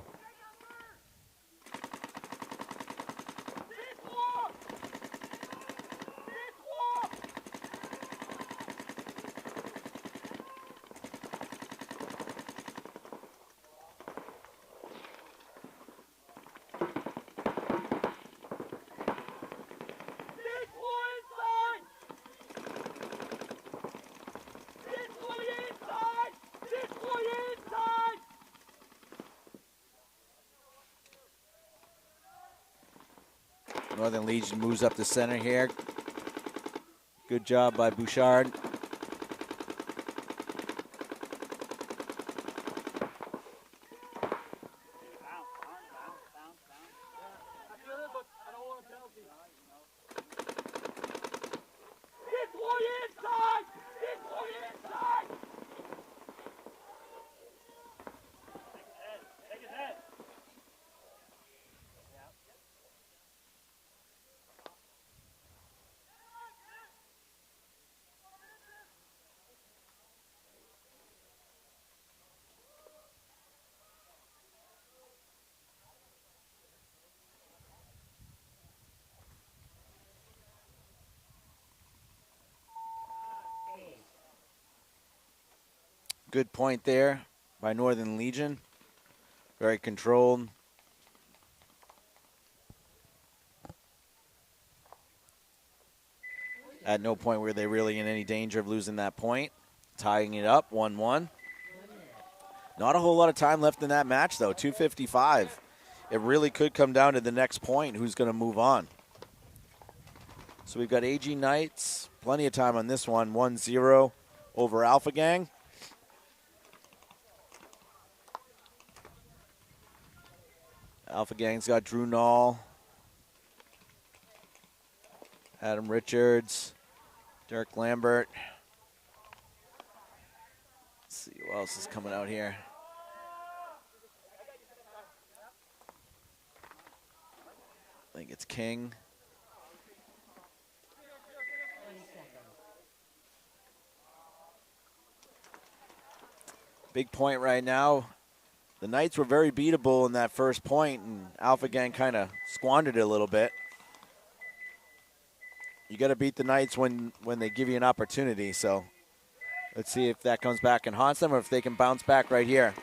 Northern Legion moves up the center here. Good job by Bouchard. Good point there by Northern Legion. Very controlled. At no point were they really in any danger of losing that point. Tying it up, 1-1. Not a whole lot of time left in that match, though, 2:55. It really could come down to the next point, who's going to move on. So we've got AG Knights, plenty of time on this one, 1-0 over Alpha Gang. Alpha Gang's got Drew Nall, Adam Richards, Dirk Lambert. Let's see who else is coming out here. I think it's King. 20 seconds. Big point right now. The Knights were very beatable in that first point, and Alpha Gang kind of squandered it a little bit. You got to beat the Knights when they give you an opportunity, so let's see if that comes back and haunts them or if they can bounce back right here.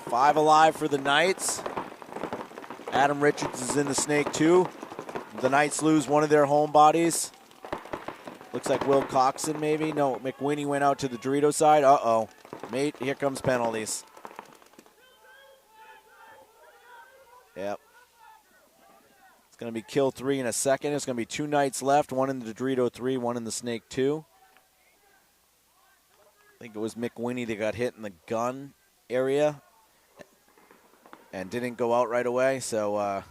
Five alive for the Knights. Adam Richards is in the Snake too. The Knights lose one of their home bodies. Looks like Will Coxon maybe. No, McWinney went out to the Dorito side. Uh-oh. Mate, here comes penalties. Yep. It's going to be kill 3 in a second. There's going to be 2 Knights left. One in the Dorito 3, one in the Snake 2. I think it was McWinney that got hit in the gun area and didn't go out right away. So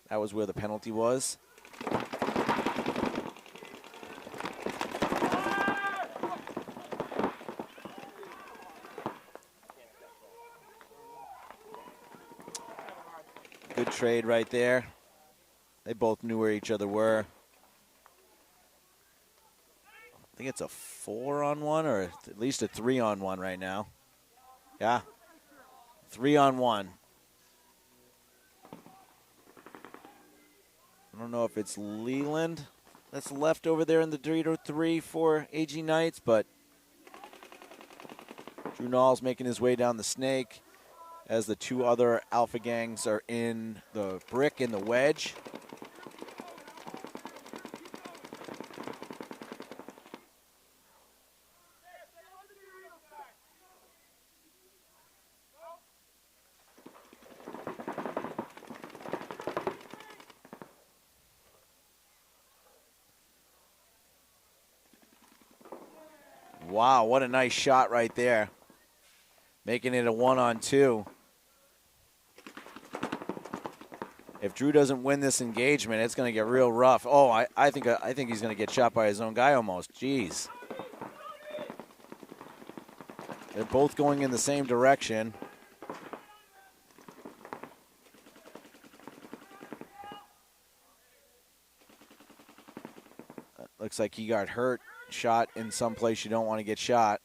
that was where the penalty was. trade right there. They both knew where each other were. I think it's a 4-on-1 or at least a 3-on-1 right now. Yeah, 3-on-1. I don't know if it's Leland that's left over there in the Dorito 3 for AG Knights, but Drew Nall's making his way down the snake as the two other Alpha gangs are in the brick and the wedge. Wow, what a nice shot right there. Making it a 1-on-2. If Drew doesn't win this engagement, it's going to get real rough. Oh, I think he's going to get shot by his own guy almost. Jeez. They're both going in the same direction. Looks like he got hurt, shot in some place you don't want to get shot.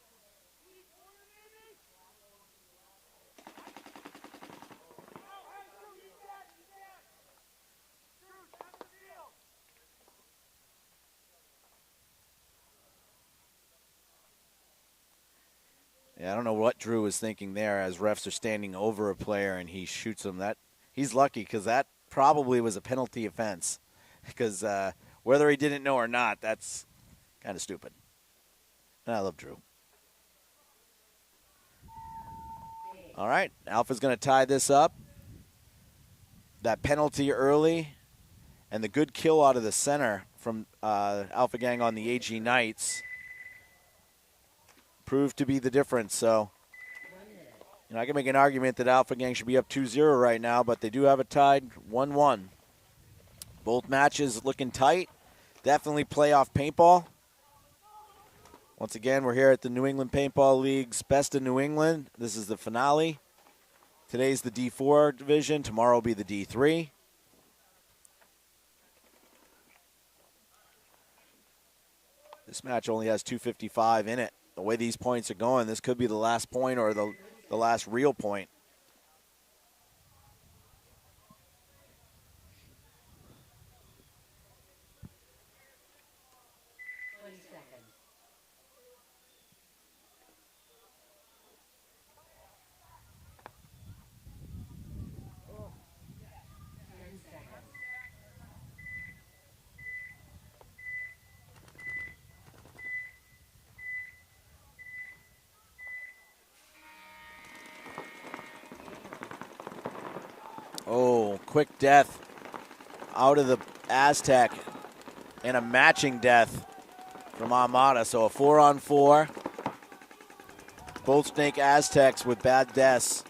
Yeah, I don't know what Drew was thinking there as refs are standing over a player and he shoots him. That he's lucky because that probably was a penalty offense. Because whether he didn't know or not, that's kind of stupid. And I love Drew. All right, Alpha's going to tie this up. That penalty early and the good kill out of the center from Alpha Gang on the AG Knights proved to be the difference. So, I can make an argument that Alpha Gang should be up 2-0 right now, but they do have it tied 1-1. Both matches looking tight. Definitely playoff paintball. Once again, we're here at the New England Paintball League's Best of New England. This is the finale. Today's the D4 division. Tomorrow will be the D3. This match only has 255 in it. The way these points are going, this could be the last point or the last real point. Oh, quick death out of the Aztec and a matching death from Armada. So a 4-on-4. Both Snake Aztecs with bad deaths.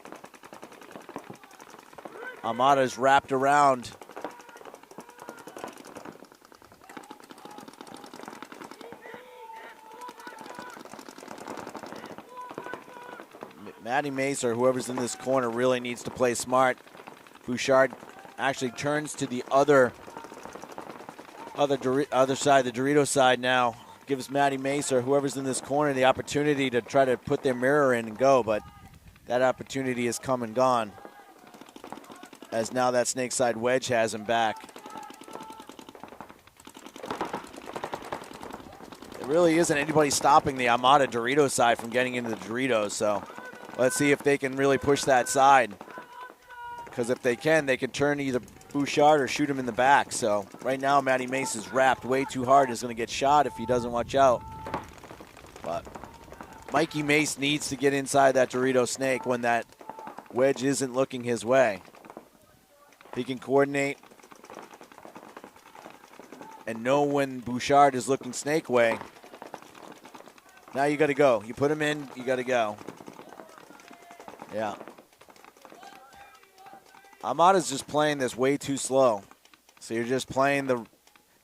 Armada's wrapped around. Matty Mace or whoever's in this corner really needs to play smart. Bouchard actually turns to the other side, the Dorito side now. Gives Matty Mace or whoever's in this corner the opportunity to try to put their mirror in and go, but that opportunity has come and gone. As now that snake side wedge has him back. There really isn't anybody stopping the Armada Dorito side from getting into the Doritos, so let's see if they can really push that side. Because if they can turn either Bouchard or shoot him in the back. So right now, Matty Mace is wrapped way too hard. He's going to get shot if he doesn't watch out. But Mikey Mace needs to get inside that Dorito snake when that wedge isn't looking his way. If he can coordinate and know when Bouchard is looking snake way, now you got to go. You put him in, you got to go. Yeah. Armada's just playing this way too slow. So you're just playing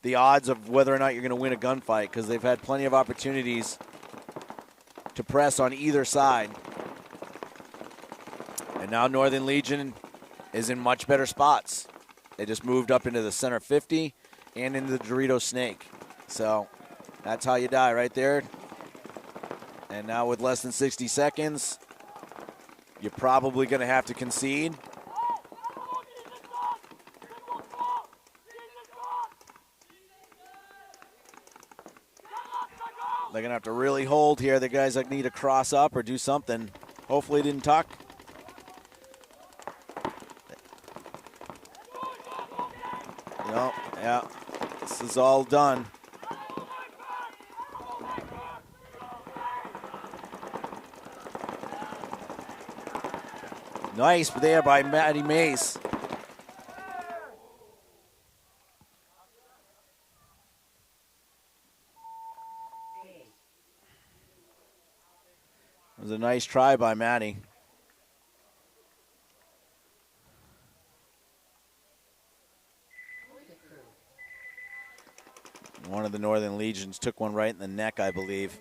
the odds of whether or not you're going to win a gunfight because they've had plenty of opportunities to press on either side. And now Northern Legion is in much better spots. They just moved up into the center 50 and into the Dorito Snake. So that's how you die right there. And now with less than 60 seconds, you're probably going to have to concede. They're going to have to really hold here. The guys that need to cross up or do something. Hopefully it didn't tuck. No, yeah, this is all done. Nice there by Maddie Mace. It was a nice try by Maddie. One of the Northern Legions took one right in the neck, I believe.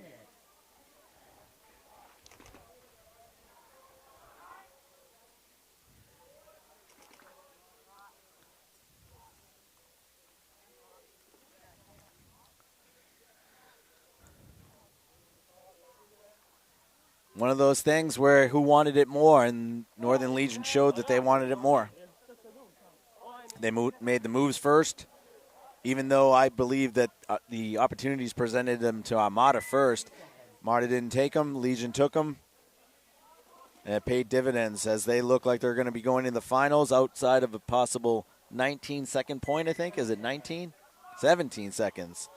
One of those things where who wanted it more, and Northern Legion showed that they wanted it more. They made the moves first, even though I believe that the opportunities presented them to Armada first. Armada didn't take them, Legion took them, and it paid dividends as they look like they're going to be going in the finals outside of a possible 19-second point, I think. Is it 19? 17 seconds.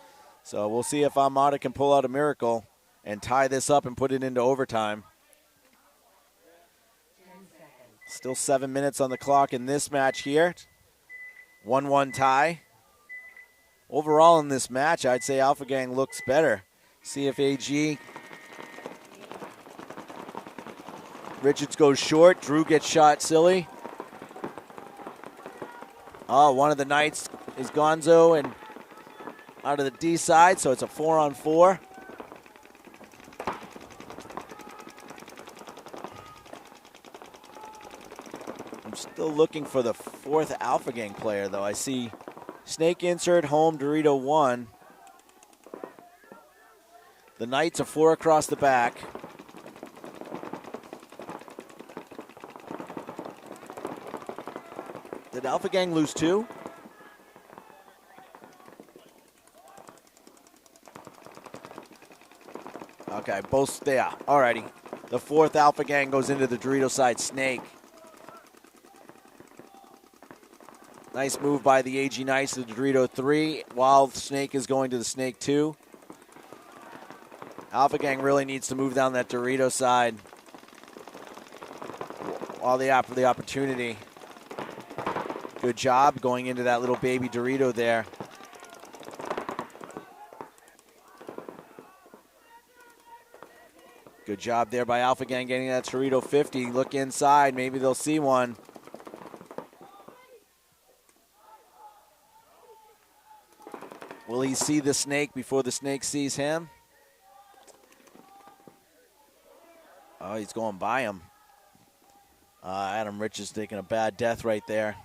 So we'll see if Armada can pull out a miracle and tie this up and put it into overtime. Still 7 minutes on the clock in this match here. 1-1 tie. Overall in this match, I'd say Alpha Gang looks better. CFAG. Richards goes short. Drew gets shot silly. Oh, one of the Knights is Gonzo and out of the D side, so it's a 4-on-4. I'm still looking for the fourth Alpha Gang player, though. I see Snake insert, home, Dorito 1. The Knights are 4 across the back. Did Alpha Gang lose 2? Okay, both there. Alrighty. The fourth Alpha Gang goes into the Dorito side, Snake. Nice move by the AG Knights to the Dorito 3, while Snake is going to the Snake 2. Alpha Gang really needs to move down that Dorito side while they have the opportunity. Good job going into that little baby Dorito there. Good job there by Alpha Gang getting that Dorito 50. Look inside, maybe they'll see one. Will he see the Snake before the Snake sees him? Oh, he's going by him. Adam Rich is taking a bad death right there.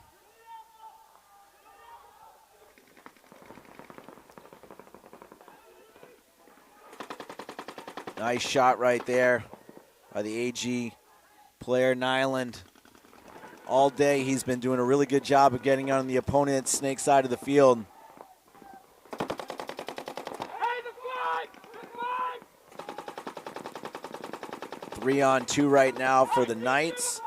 Nice shot right there by the AG player, Nyland. All day he's been doing a really good job of getting on the opponent's Snake side of the field. 3-on-2 right now for the Knights.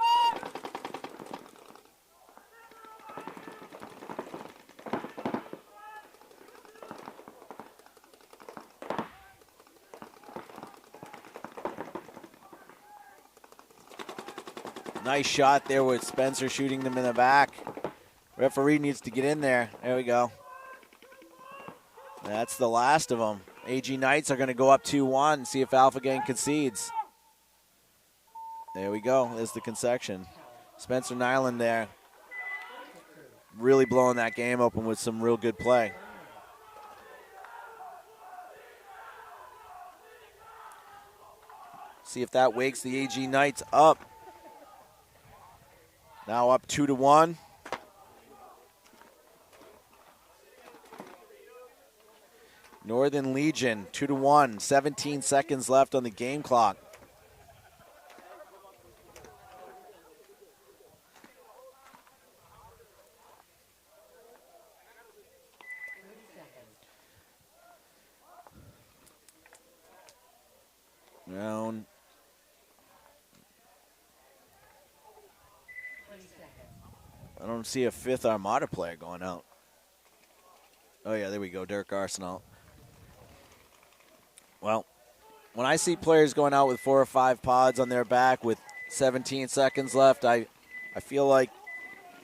Nice shot there with Spencer shooting them in the back. Referee needs to get in there. There we go. That's the last of them. AG Knights are going to go up 2-1 and see if Alpha Gang concedes. There we go. There's the concession. Spencer Nyland there. Really blowing that game open with some real good play. See if that wakes the AG Knights up. Now up 2-1. Northern Legion, 2-1, 17 seconds left on the game clock. Round. 20 seconds. I don't see a fifth Armada player going out. Oh, yeah, there we go, Dirk Arsenal. Well, when I see players going out with 4 or 5 pods on their back with 17 seconds left, I feel like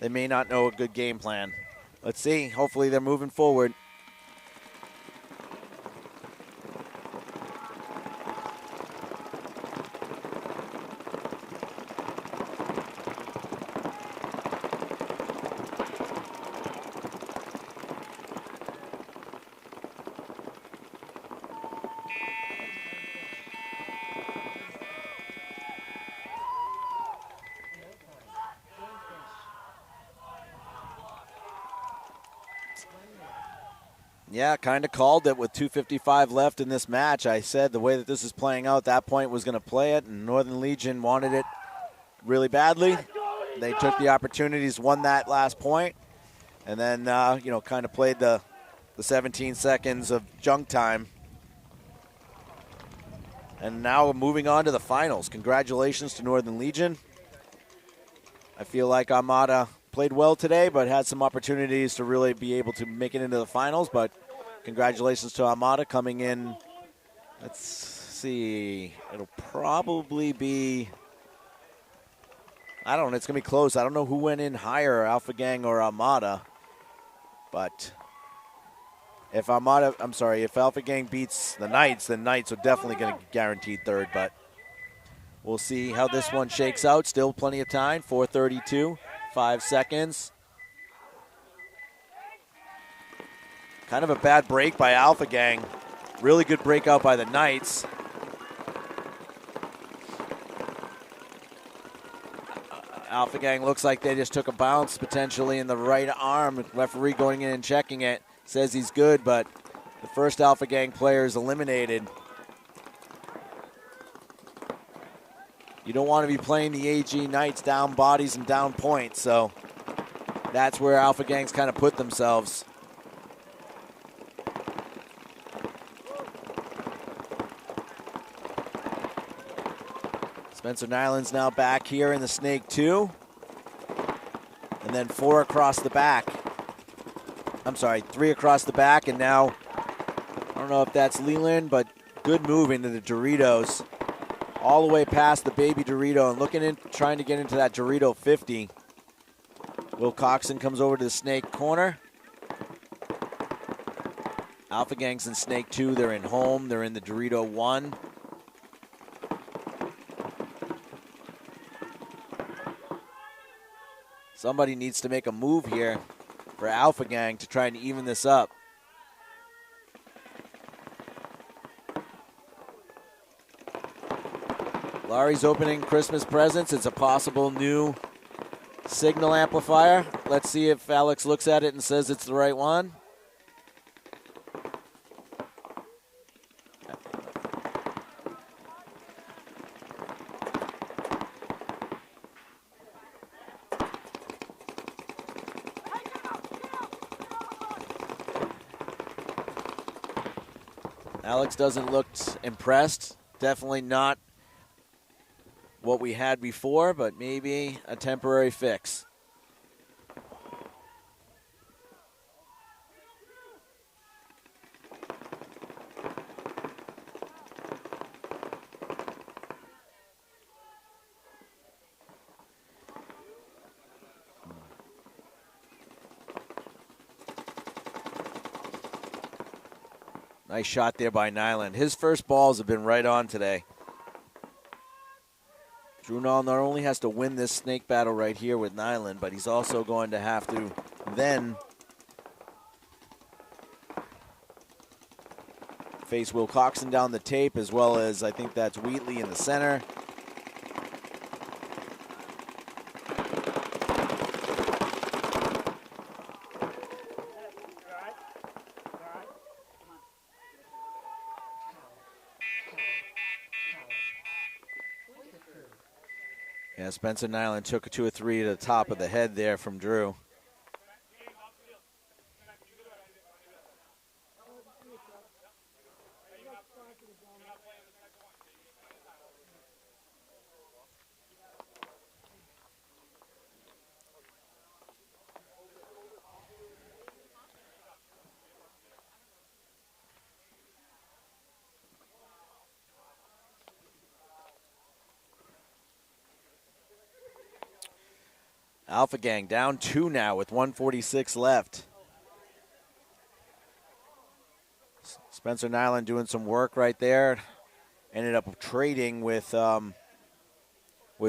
they may not know a good game plan. Let's see. Hopefully they're moving forward. Yeah, kind of called it with 2:55 left in this match. I said the way that this is playing out, that point was going to play it, and Northern Legion wanted it really badly. They took the opportunities, won that last point, and then, kind of played the 17 seconds of junk time. And now moving on to the finals. Congratulations to Northern Legion. I feel like Armada played well today, but had some opportunities to really be able to make it into the finals. But congratulations to Armada coming in. Let's see. It'll probably be, I don't know. It's going to be close. I don't know who went in higher, Alpha Gang or Armada. But if Alpha Gang beats the Knights, then Knights are definitely going to guarantee third. But we'll see how this one shakes out. Still plenty of time. 4:32, 5 seconds. Kind of a bad break by Alpha Gang. Really good breakout by the Knights. Alpha Gang looks like they just took a bounce potentially in the right arm. Referee going in and checking it. Says he's good, but the first Alpha Gang player is eliminated. You don't want to be playing the AG Knights down bodies and down points, so that's where Alpha Gangs kind of put themselves. Spencer Nyland's now back here in the Snake 2. And then 4 across the back. I'm sorry, 3 across the back, and now, I don't know if that's Leland, but good move into the Doritos. All the way past the baby Dorito and trying to get into that Dorito 50. Will Coxon comes over to the Snake corner. Alpha Gang's in Snake 2, they're in home, they're in the Dorito 1. Somebody needs to make a move here for Alpha Gang to try and even this up. Laurie's opening Christmas presents. It's a possible new signal amplifier. Let's see if Alex looks at it and says it's the right one. Alex doesn't look impressed. Definitely not what we had before, but maybe a temporary fix. Nice shot there by Nyland. His first balls have been right on today. Drunal not only has to win this snake battle right here with Nyland, but he's also going to have to then face Will Coxon down the tape, as well as I think that's Wheatley in the center. Yeah, Spencer Nyland took a 2 or 3 to the top of the head there from Drew. Alpha Gang down 2 now with 1:46 left. Spencer Nyland doing some work right there. Ended up trading with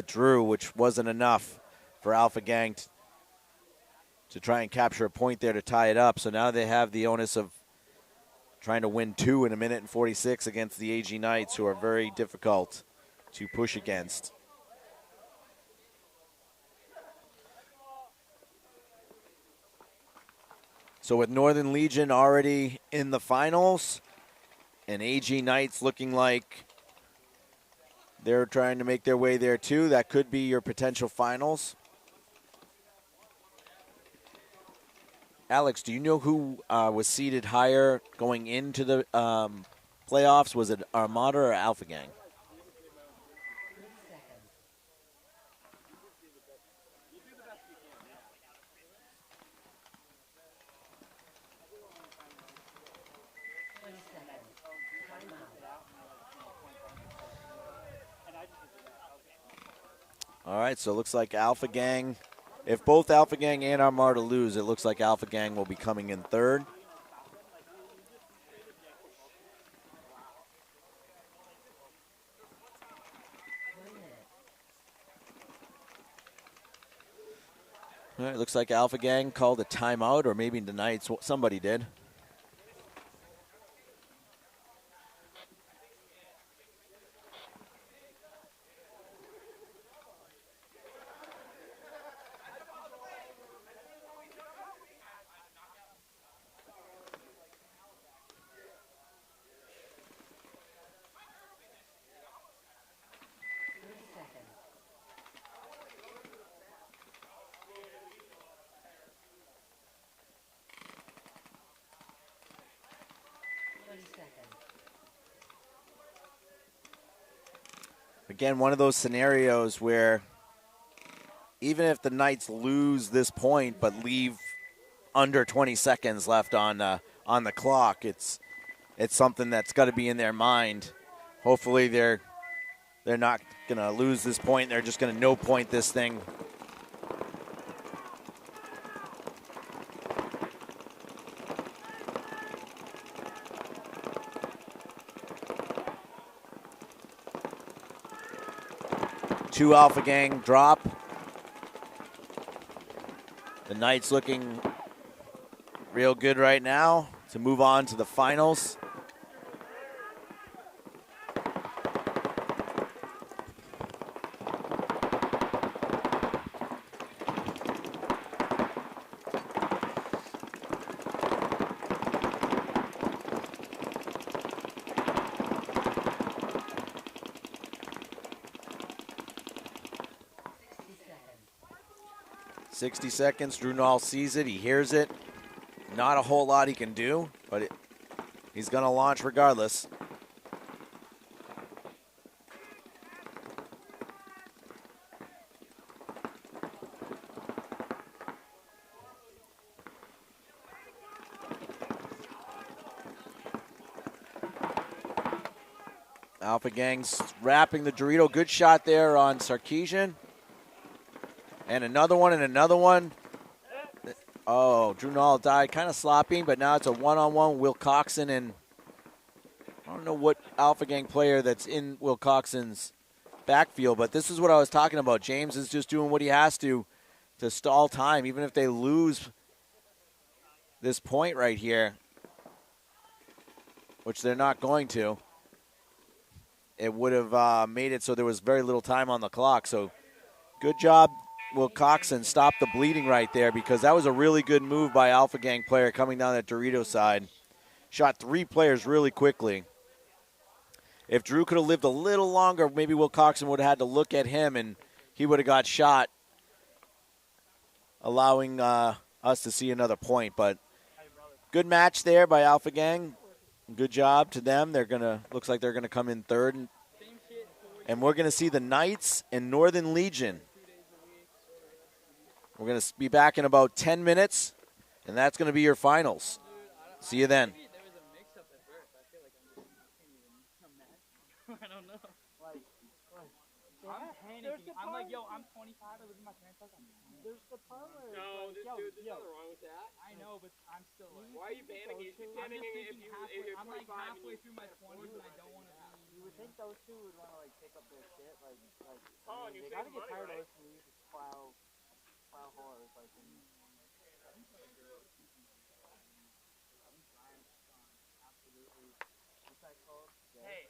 Drew, which wasn't enough for Alpha Gang to try and capture a point there to tie it up. So now they have the onus of trying to win 2 in 1:46 against the AG Knights, who are very difficult to push against. So with Northern Legion already in the finals and AG Knights looking like they're trying to make their way there too, that could be your potential finals. Alex, do you know who was seeded higher going into the playoffs? Was it Armada or Alpha Gang? 30 seconds. 20 seconds. Timeout. All right, so it looks like Alpha Gang, if both Alpha Gang and Armada lose, it looks like Alpha Gang will be coming in third. All right, looks like Alpha Gang called a timeout, or maybe the Knights, somebody did. Again, one of those scenarios where even if the Knights lose this point but leave under 20 seconds left on the clock, it's something that's got to be in their mind. Hopefully they're not going to lose this point. They're just going to no-point this thing. Two Alpha Gang drop. The Knights looking real good right now to move on to the finals. .60 seconds. Drew Nall sees it. He hears it. Not a whole lot he can do, but he's going to launch regardless. Alpha Gang's wrapping the Dorito. Good shot there on Sarkeesian. And another one and another one. Oh, Drew Nall died kind of sloppy, but now it's a one-on-one. Will Coxon, and I don't know what Alpha Gang player that's in Will Coxon's backfield, but this is what I was talking about. James is just doing what he has to stall time, even if they lose this point right here, which they're not going to. It would have made it so there was very little time on the clock. So good job, Will Coxon. Stop the bleeding right there, because that was a really good move by Alpha Gang player coming down that Dorito side. Shot 3 players really quickly. If Drew could have lived a little longer, maybe Will Coxon would have had to look at him, and he would have got shot, allowing us to see another point. But good match there by Alpha Gang. Good job to them. Looks like they're gonna come in third, and we're gonna see the Knights and Northern Legion. We're gonna be back in about 10 minutes, and that's gonna be your finals. See you then. There was a mix-up at birth. I feel like I can't even imagine. I don't know. I'm panicking. I'm like, yo, I'm 25. I live in my parents' house. I'm panicking. There's the part where No, it's there's nothing wrong with that. I know, but I'm still like. Why are you panicking? You should be I'm just panicking thinking if halfway. you're I'm like 25 and halfway you through my 20s and I don't want to be. You would think those two would want to like pick up their shit, like Oh, and you're they gotta saving get money, tired right? of us when we just plow hard, like in absolutely. What's that called? Hey,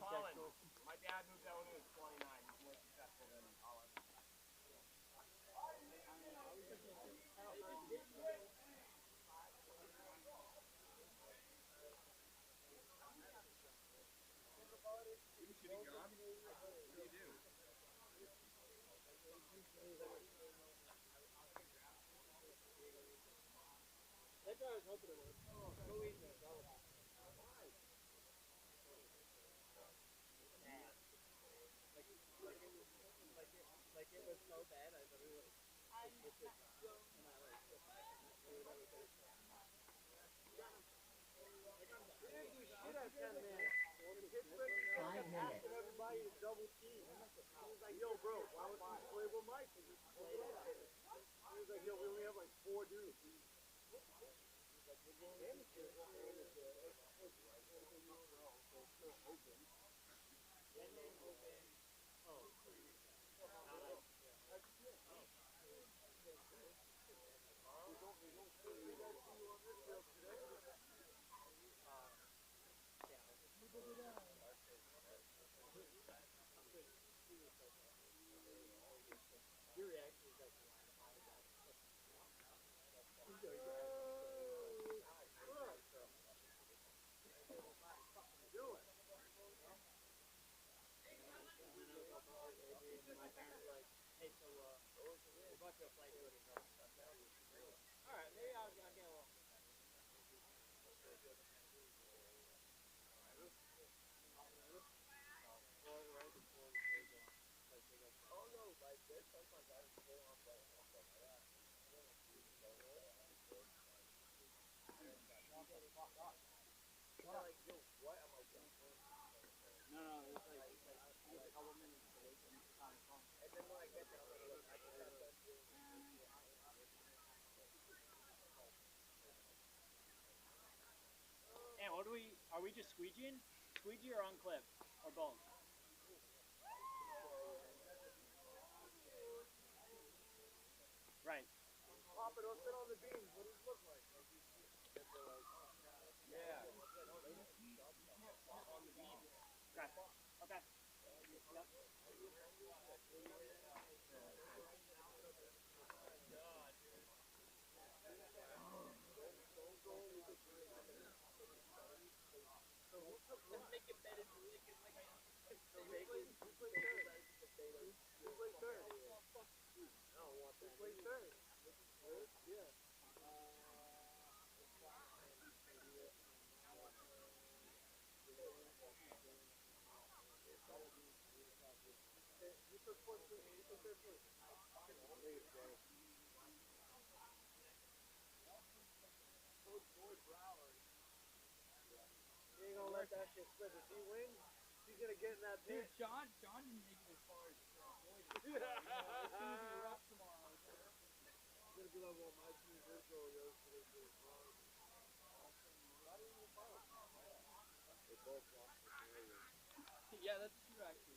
Colin, Asexual. my dad moved out when he was 29. He's more successful than all of us. That's what I was hoping it was. Go easy, brother. Like it was so bad, I literally like hit it and I like hit back and that's what I was doing. Shit at 10 minutes. 5 minutes. Everybody is double team. He was like, yo, bro, why don't you play with Mike? And just play it out. He was like, yo, we only have like 4 dudes. Your reaction is like, my parents were like, hey, so we bought you a flight ticket. Alright, maybe I'll get a little. Oh no, like this, sometimes I was full on like that. Like, yo, what? I'm like, no, it's like a couple minutes late and it's on his phone. And then when I get there, I'm like, look, I just got done doing And what are we just squeegeeing? Squeegee or on clip? Or both? Right. Papa, don't sit on the beams. What does it look like? yeah. Okay. Okay. Yep. Let's make it better so we can like He ain't gonna let that shit slip. If he wins, he's gonna get in that Dude, pit. John didn't make it as far as Boyd. It's gonna be rough tomorrow. He's gonna be like, well, my team did go yesterday. They both lost the Canadians. Yeah, that's true actually.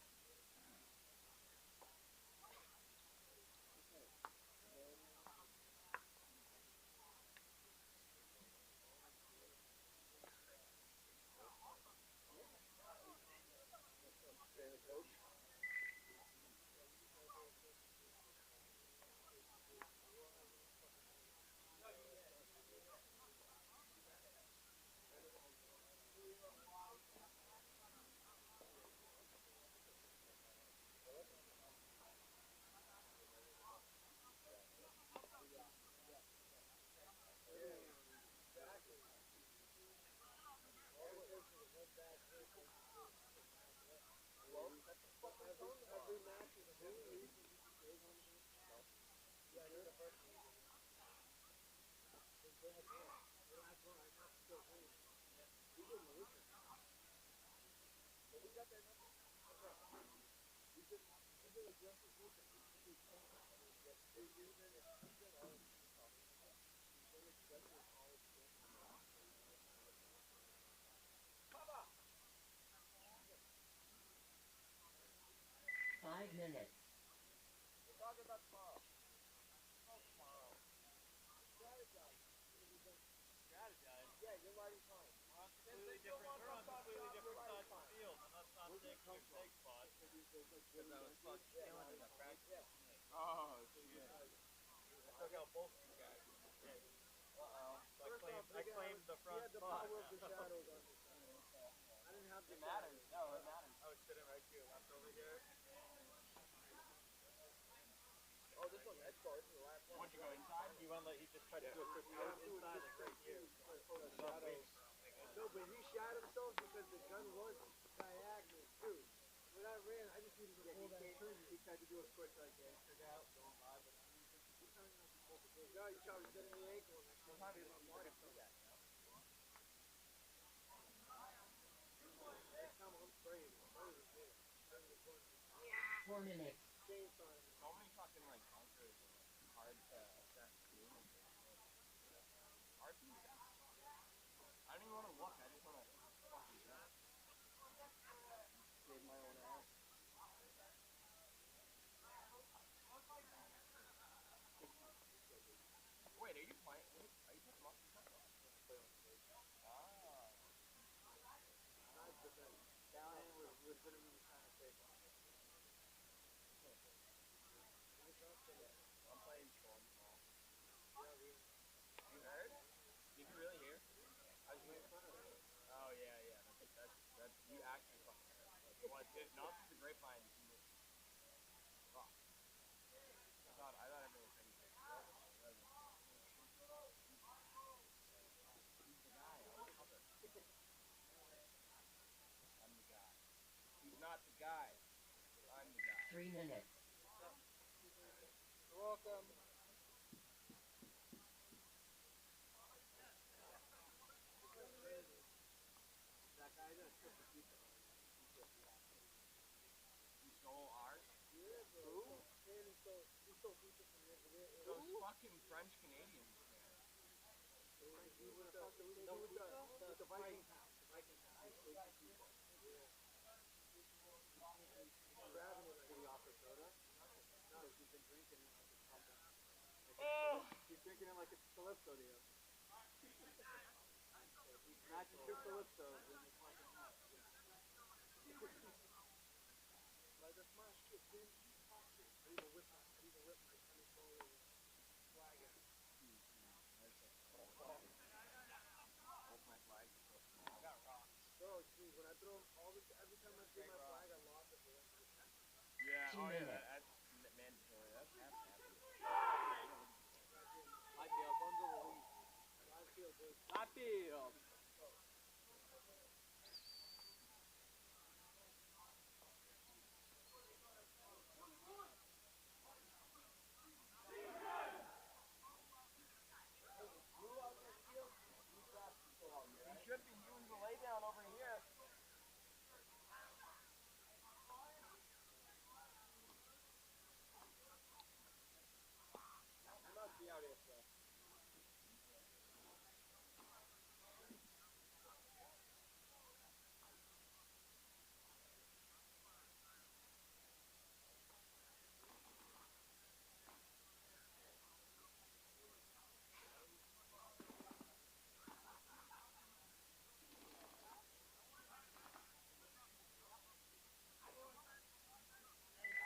5 minutes. We'll talk about tomorrow. Tomorrow. Strategize. Strategize. Yeah, you're riding fine. We're on completely different sides of the field, and let's not take your safe spot. Because I was fucking killing in the practice. Oh, shit. I took out both these guys. Uh-oh. So I claimed the front spot. I didn't have the matters. No, it matters. I was sitting right to your left over here. Oh, this one's edge bar. This is the last one. Once you go inside, he just tried to do a quick poke inside, like right here. No, but he shot himself because the gun was diagonal too. When I ran, I just needed to pull that trigger. He tried to do a quick like trigger out, going by, but No, you shot his enemy ankle. sometimes it's hard to see that, you know? Next time I'm spraying. 4 minutes. So many fucking like bunkers and like hard to assess too. Hard to assess. I don't even want to look. I just want to fucking jump. Save my own ass. Wait, are you playing? Are you playing Boston Paintball? Ah. Callahan was legitimately trying to save him. I'm playing Stormfall. You heard? Did you really hear? I was making fun of it. Oh yeah, yeah. That's you actually fucking heard. Like, what? Not through the grapevine. Fuck. I thought everyone was saying that. He's the guy on the cover. I'm the guy. He's not the guy. I'm the guy. 3 minutes. You're welcome. That guy that took the pizza. You stole ours? Yeah, bro. Who? And he stole pizza from the engineer. Those fucking French Canadians, man. With the Viking house. The Viking house. Grabbing it like he offered soda. No, he's been drinking it like it's something. He's drinking it like it's Calypso deal. He's matching your Calypso with his fucking house. Like that's my shit, dude. I even whip my tennis ball and flag out. Both my flags are so small. I got rocks. Bro, geez, when I throw them every time I threw my flag, I lost it for the rest of the time. Yeah, 2 minutes. that's mandatory. That's happening. I feel one's over the lead. I feel good. I feel. You should be using the lay down over here. You must be out here, sir.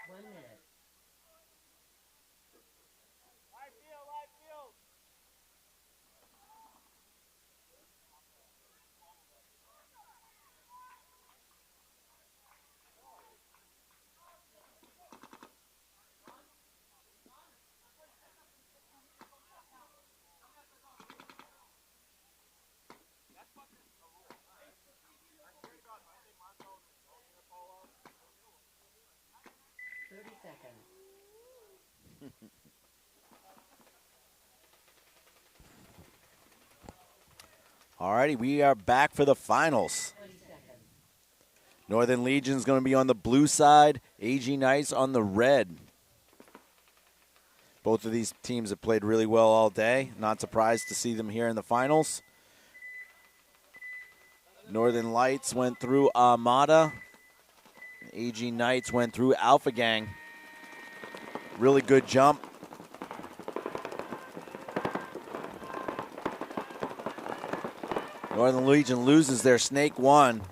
One minute. Live field. That's fucking a rule. I swear to God, if I say Marco and NEPL, 30 seconds. All righty, we are back for the finals. 20 seconds. Northern Legion's going to be on the blue side, AG Knights on the red. Both of these teams have played really well all day. Not surprised to see them here in the finals. Northern Lights went through Armada. AG Knights went through Alpha Gang. Really good jump. Northern Legion loses their Snake 1.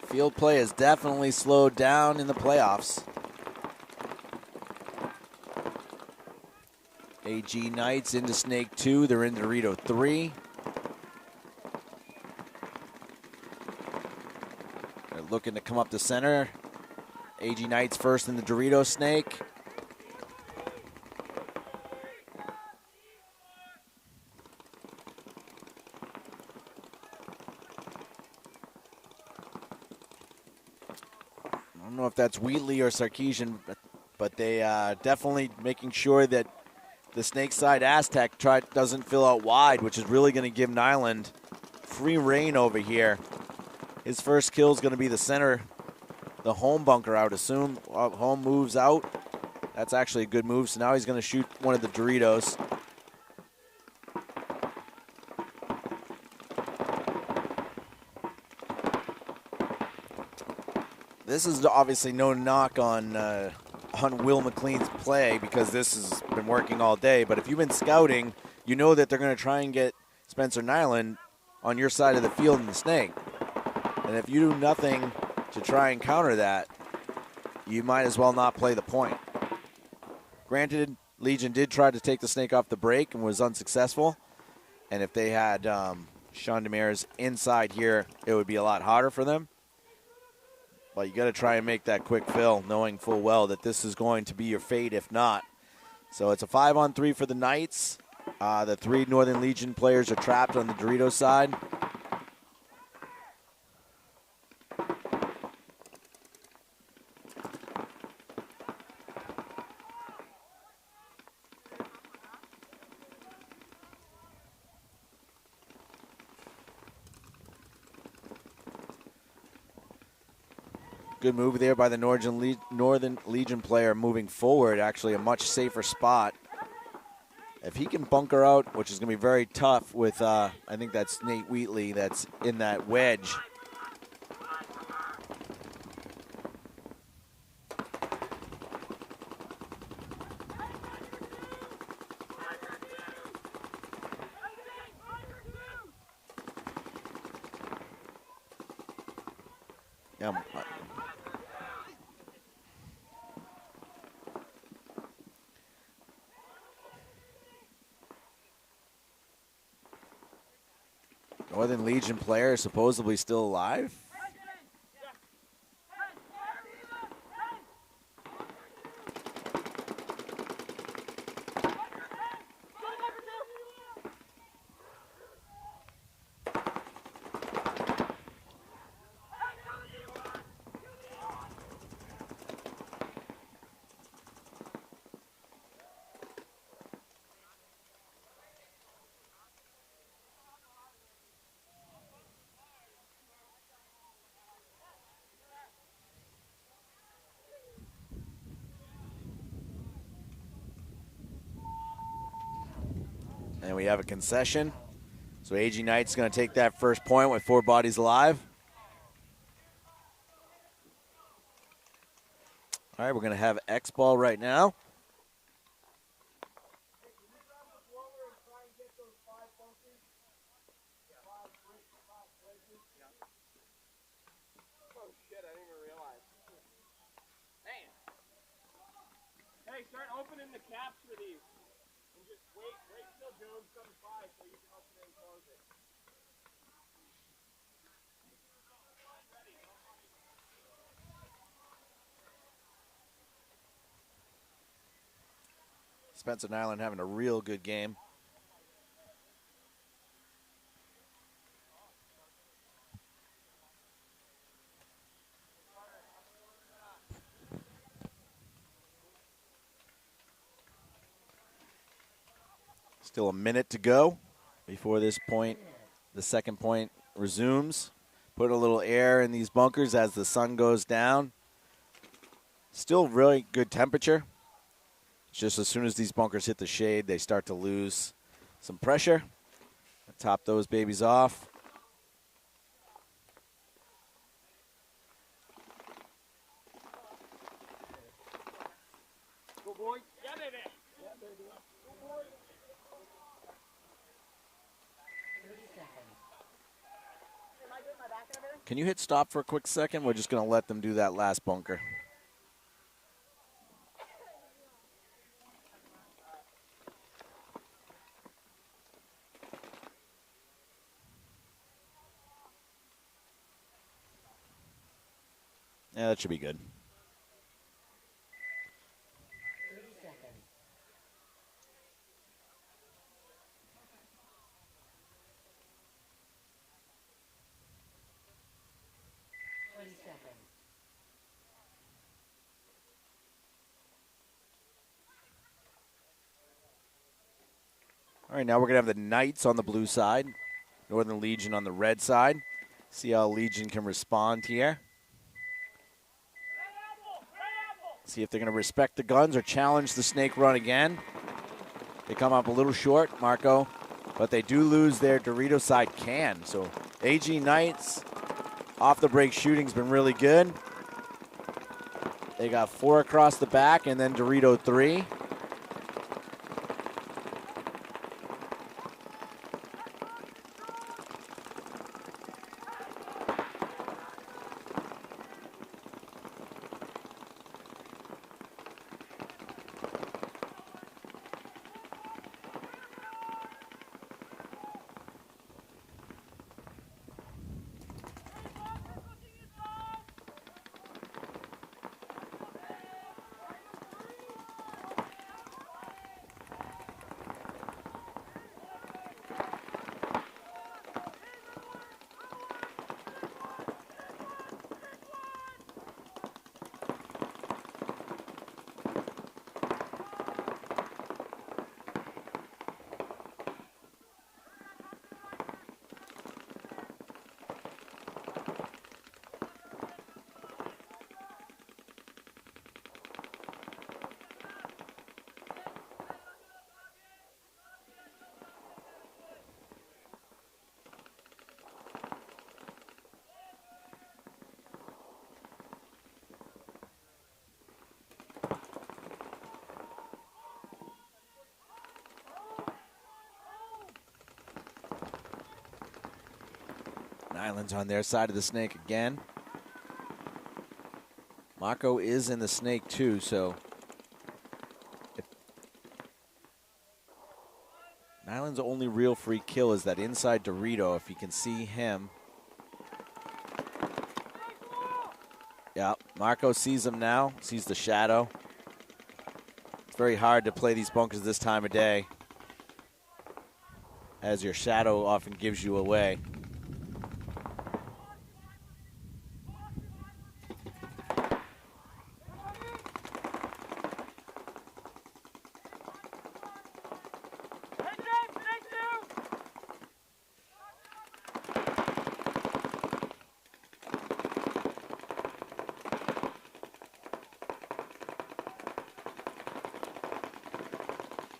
Field play has definitely slowed down in the playoffs. AG Knights into Snake 2. They're in Dorito 3. They're looking to come up the center. AG Knights first in the Dorito Snake. I don't know if that's Wheatley or Sarkeesian, but they definitely making sure that the Snake side Aztec doesn't fill out wide, which is really going to give Nyland free reign over here. His first kill is going to be the center, the home bunker, I would assume. Home moves out. That's actually a good move. So now he's going to shoot one of the Doritos. This is obviously no knock on Will McLean's play, because this has been working all day. But if you've been scouting, you know that they're going to try and get Spencer Nyland on your side of the field in the Snake. And if you do nothing to try and counter that, you might as well not play the point. Granted, Legion did try to take the Snake off the break and was unsuccessful. And if they had Sean Demers inside here, it would be a lot harder for them. But you got to try and make that quick fill, knowing full well that this is going to be your fate if not. So it's a 5-on-3 for the Knights. The 3 Northern Legion players are trapped on the Dorito side. Good move there by the Northern Legion player moving forward. Actually a much safer spot. If he can bunker out, which is going to be very tough with, I think that's Nate Wheatley that's in that wedge. Yeah. Northern Legion player supposedly still alive. And we have a concession. So AG Knight's going to take that first point with 4 bodies alive. All right, we're going to have X ball right now. Oh shit, I didn't even realize. Damn. Hey, start opening the caps for these. And just wait till Jones comes by so you can open it and close Spencer Nyland having a real good game. Still a minute to go before this point, the second point resumes. Put a little air in these bunkers as the sun goes down. Still really good temperature. Just as soon as these bunkers hit the shade, they start to lose some pressure. Top those babies off. Go, boy. Yeah, baby. 30 seconds. Can you hit stop for a quick second? We're just going to let them do that last bunker. Yeah, that should be good. 30 seconds. 20 seconds. All right, now we're going to have the Knights on the blue side, Northern Legion on the red side. See how Legion can respond here. See if they're going to respect the guns or challenge the snake run again. They come up a little short, Marco, but they do lose their Dorito side can. So AG Knights off the break shooting's been really good. They got 4 across the back and then Dorito 3. Islands on their side of the snake again. Mako is in the snake too, so Nyland's only real free kill is that inside Dorito, if you can see him. Yeah, Marco sees him now, sees the shadow. It's very hard to play these bunkers this time of day, as your shadow often gives you away.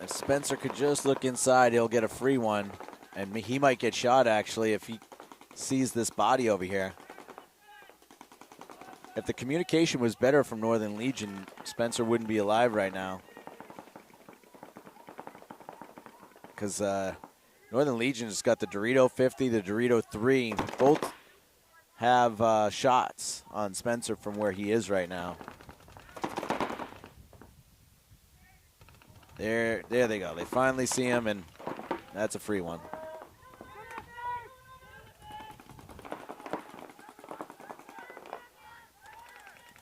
If Spencer could just look inside, he'll get a free one. And he might get shot, actually, if he sees this body over here. If the communication was better from Northern Legion, Spencer wouldn't be alive right now. Because Northern Legion has got the Dorito 50, the Dorito 3. Both have shots on Spencer from where he is right now. There they go. They finally see him, and that's a free one.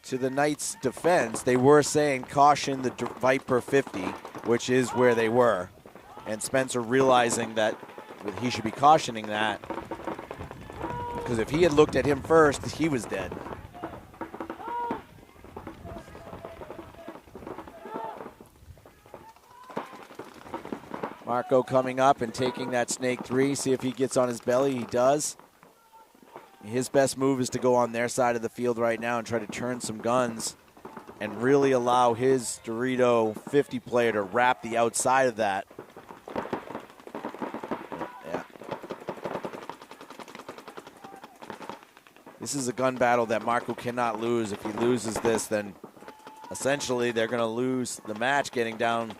to the Knights' defense, they were saying caution the Viper 50, which is where they were. And Spencer realizing that he should be cautioning that, because if he had looked at him first, he was dead. Marco coming up and taking that snake 3, see if he gets on his belly. He does. His best move is to go on their side of the field right now and try to turn some guns and really allow his Dorito 50 player to wrap the outside of that. Yeah. This is a gun battle that Marco cannot lose. If he loses this, then essentially they're going to lose the match getting down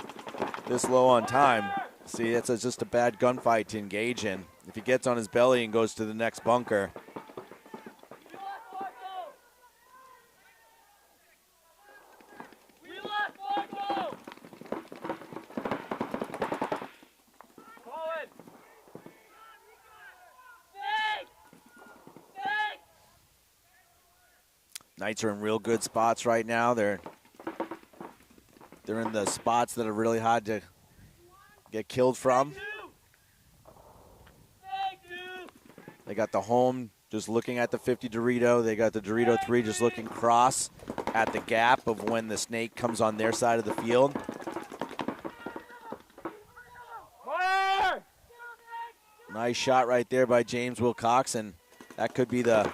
this low on time. See, it's just a bad gunfight to engage in. If he gets on his belly and goes to the next bunker. Knights are in real good spots right now. They're in the spots that are really hard to get killed from. They got the home just looking at the 50 Dorito. They got the Dorito 3 just looking cross at the gap of when the snake comes on their side of the field. Nice shot right there by James Wilcox, and that could be the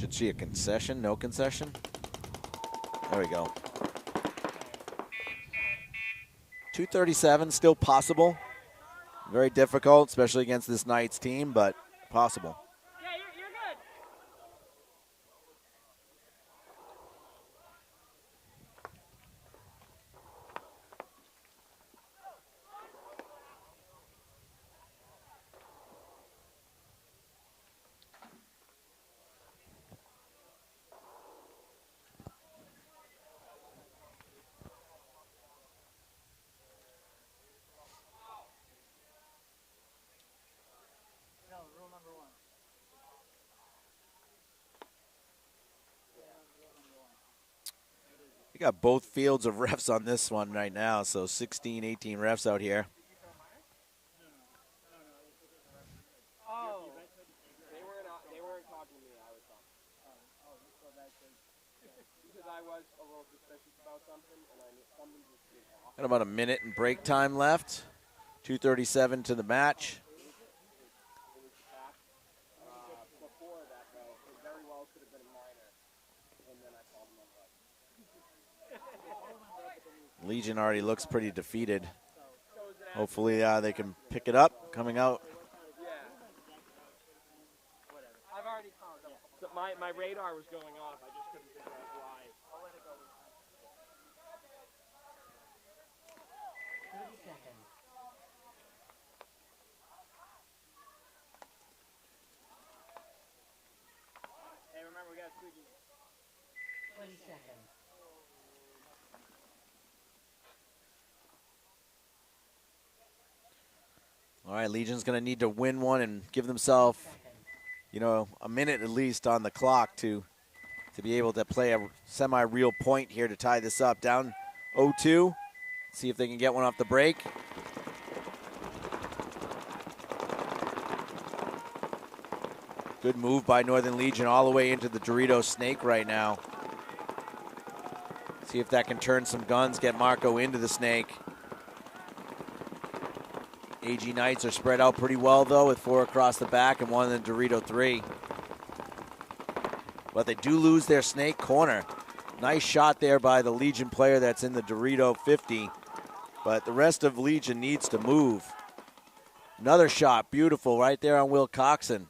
should see a concession, no concession. There we go. 237, still possible. Very difficult, especially against this Knights team, but possible. Yeah, you're good. No, rule number 1. We got both fields of refs on this one right now, so 16, 18 refs out here. Oh. They weren't talking to me. I was talking. Because I was a little suspicious about something, and I knew something just seemed off. Got about a minute and break time left. 2:37 to the match. Before that, though, it very well could have been a minor, and then I called him on that. Legion already looks pretty defeated. Hopefully they can pick it up coming out. Yeah. Whatever. I've already called them. So my radar was going off. I just couldn't figure out why. I'll let it go. 30 seconds. Hey, remember, we got squeegee. 20 seconds. All right, Legion's going to need to win one and give themselves, you know, a minute at least on the clock to be able to play a semi-real point here to tie this up. Down 0-2. See if they can get one off the break. Good move by Northern Legion all the way into the Dorito snake right now. See if that can turn some guns, get Marco into the snake. AG Knights are spread out pretty well, though, with 4 across the back and 1 in the Dorito 3. But they do lose their snake corner. Nice shot there by the Legion player that's in the Dorito 50. But the rest of Legion needs to move. Another shot, beautiful, right there on Will Coxon.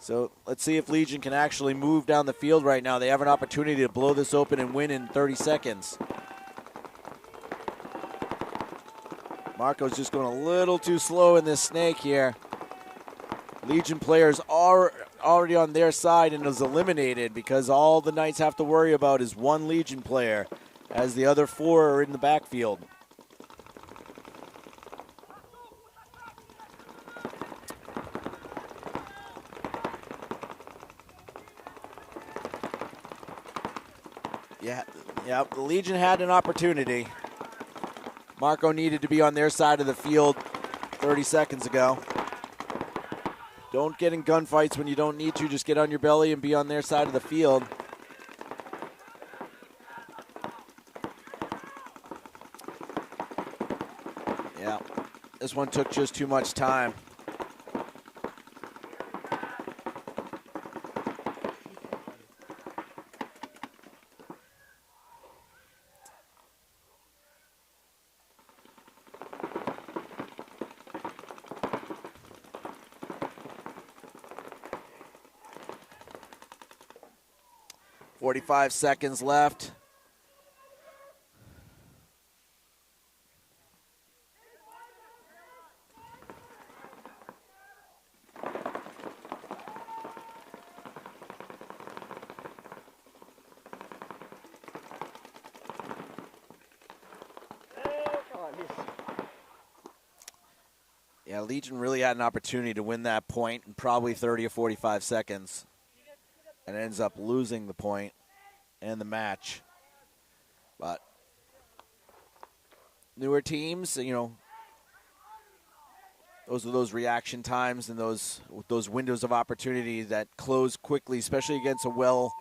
So let's see if Legion can actually move down the field right now. They have an opportunity to blow this open and win in 30 seconds. Marco's just going a little too slow in this snake here. Legion players are already on their side and is eliminated because all the Knights have to worry about is one Legion player as the other 4 are in the backfield. Yeah, the Legion had an opportunity. Marco needed to be on their side of the field 30 seconds ago. Don't get in gunfights when you don't need to. Just get on your belly and be on their side of the field. Yeah, this one took just too much time. .45 seconds left. Yeah, Legion really had an opportunity to win that point in probably 30 or 45 seconds and ends up losing the point and the match. But newer teams, you know, those are those reaction times and those windows of opportunity that close quickly, especially against a well-organized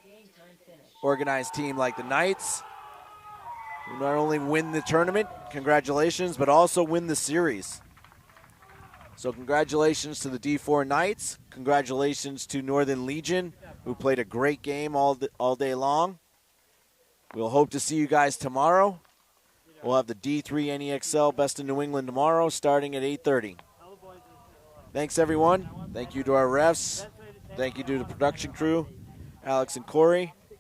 team like the Knights, who not only win the tournament, congratulations, but also win the series. So congratulations to the D4 Knights. Congratulations to Northern Legion, who played a great game all day long. We'll hope to see you guys tomorrow. We'll have the D3 NEXL Best of New England tomorrow starting at 8:30. Thanks, everyone. Thank you to our refs. Thank you to the production crew, Alex and Corey.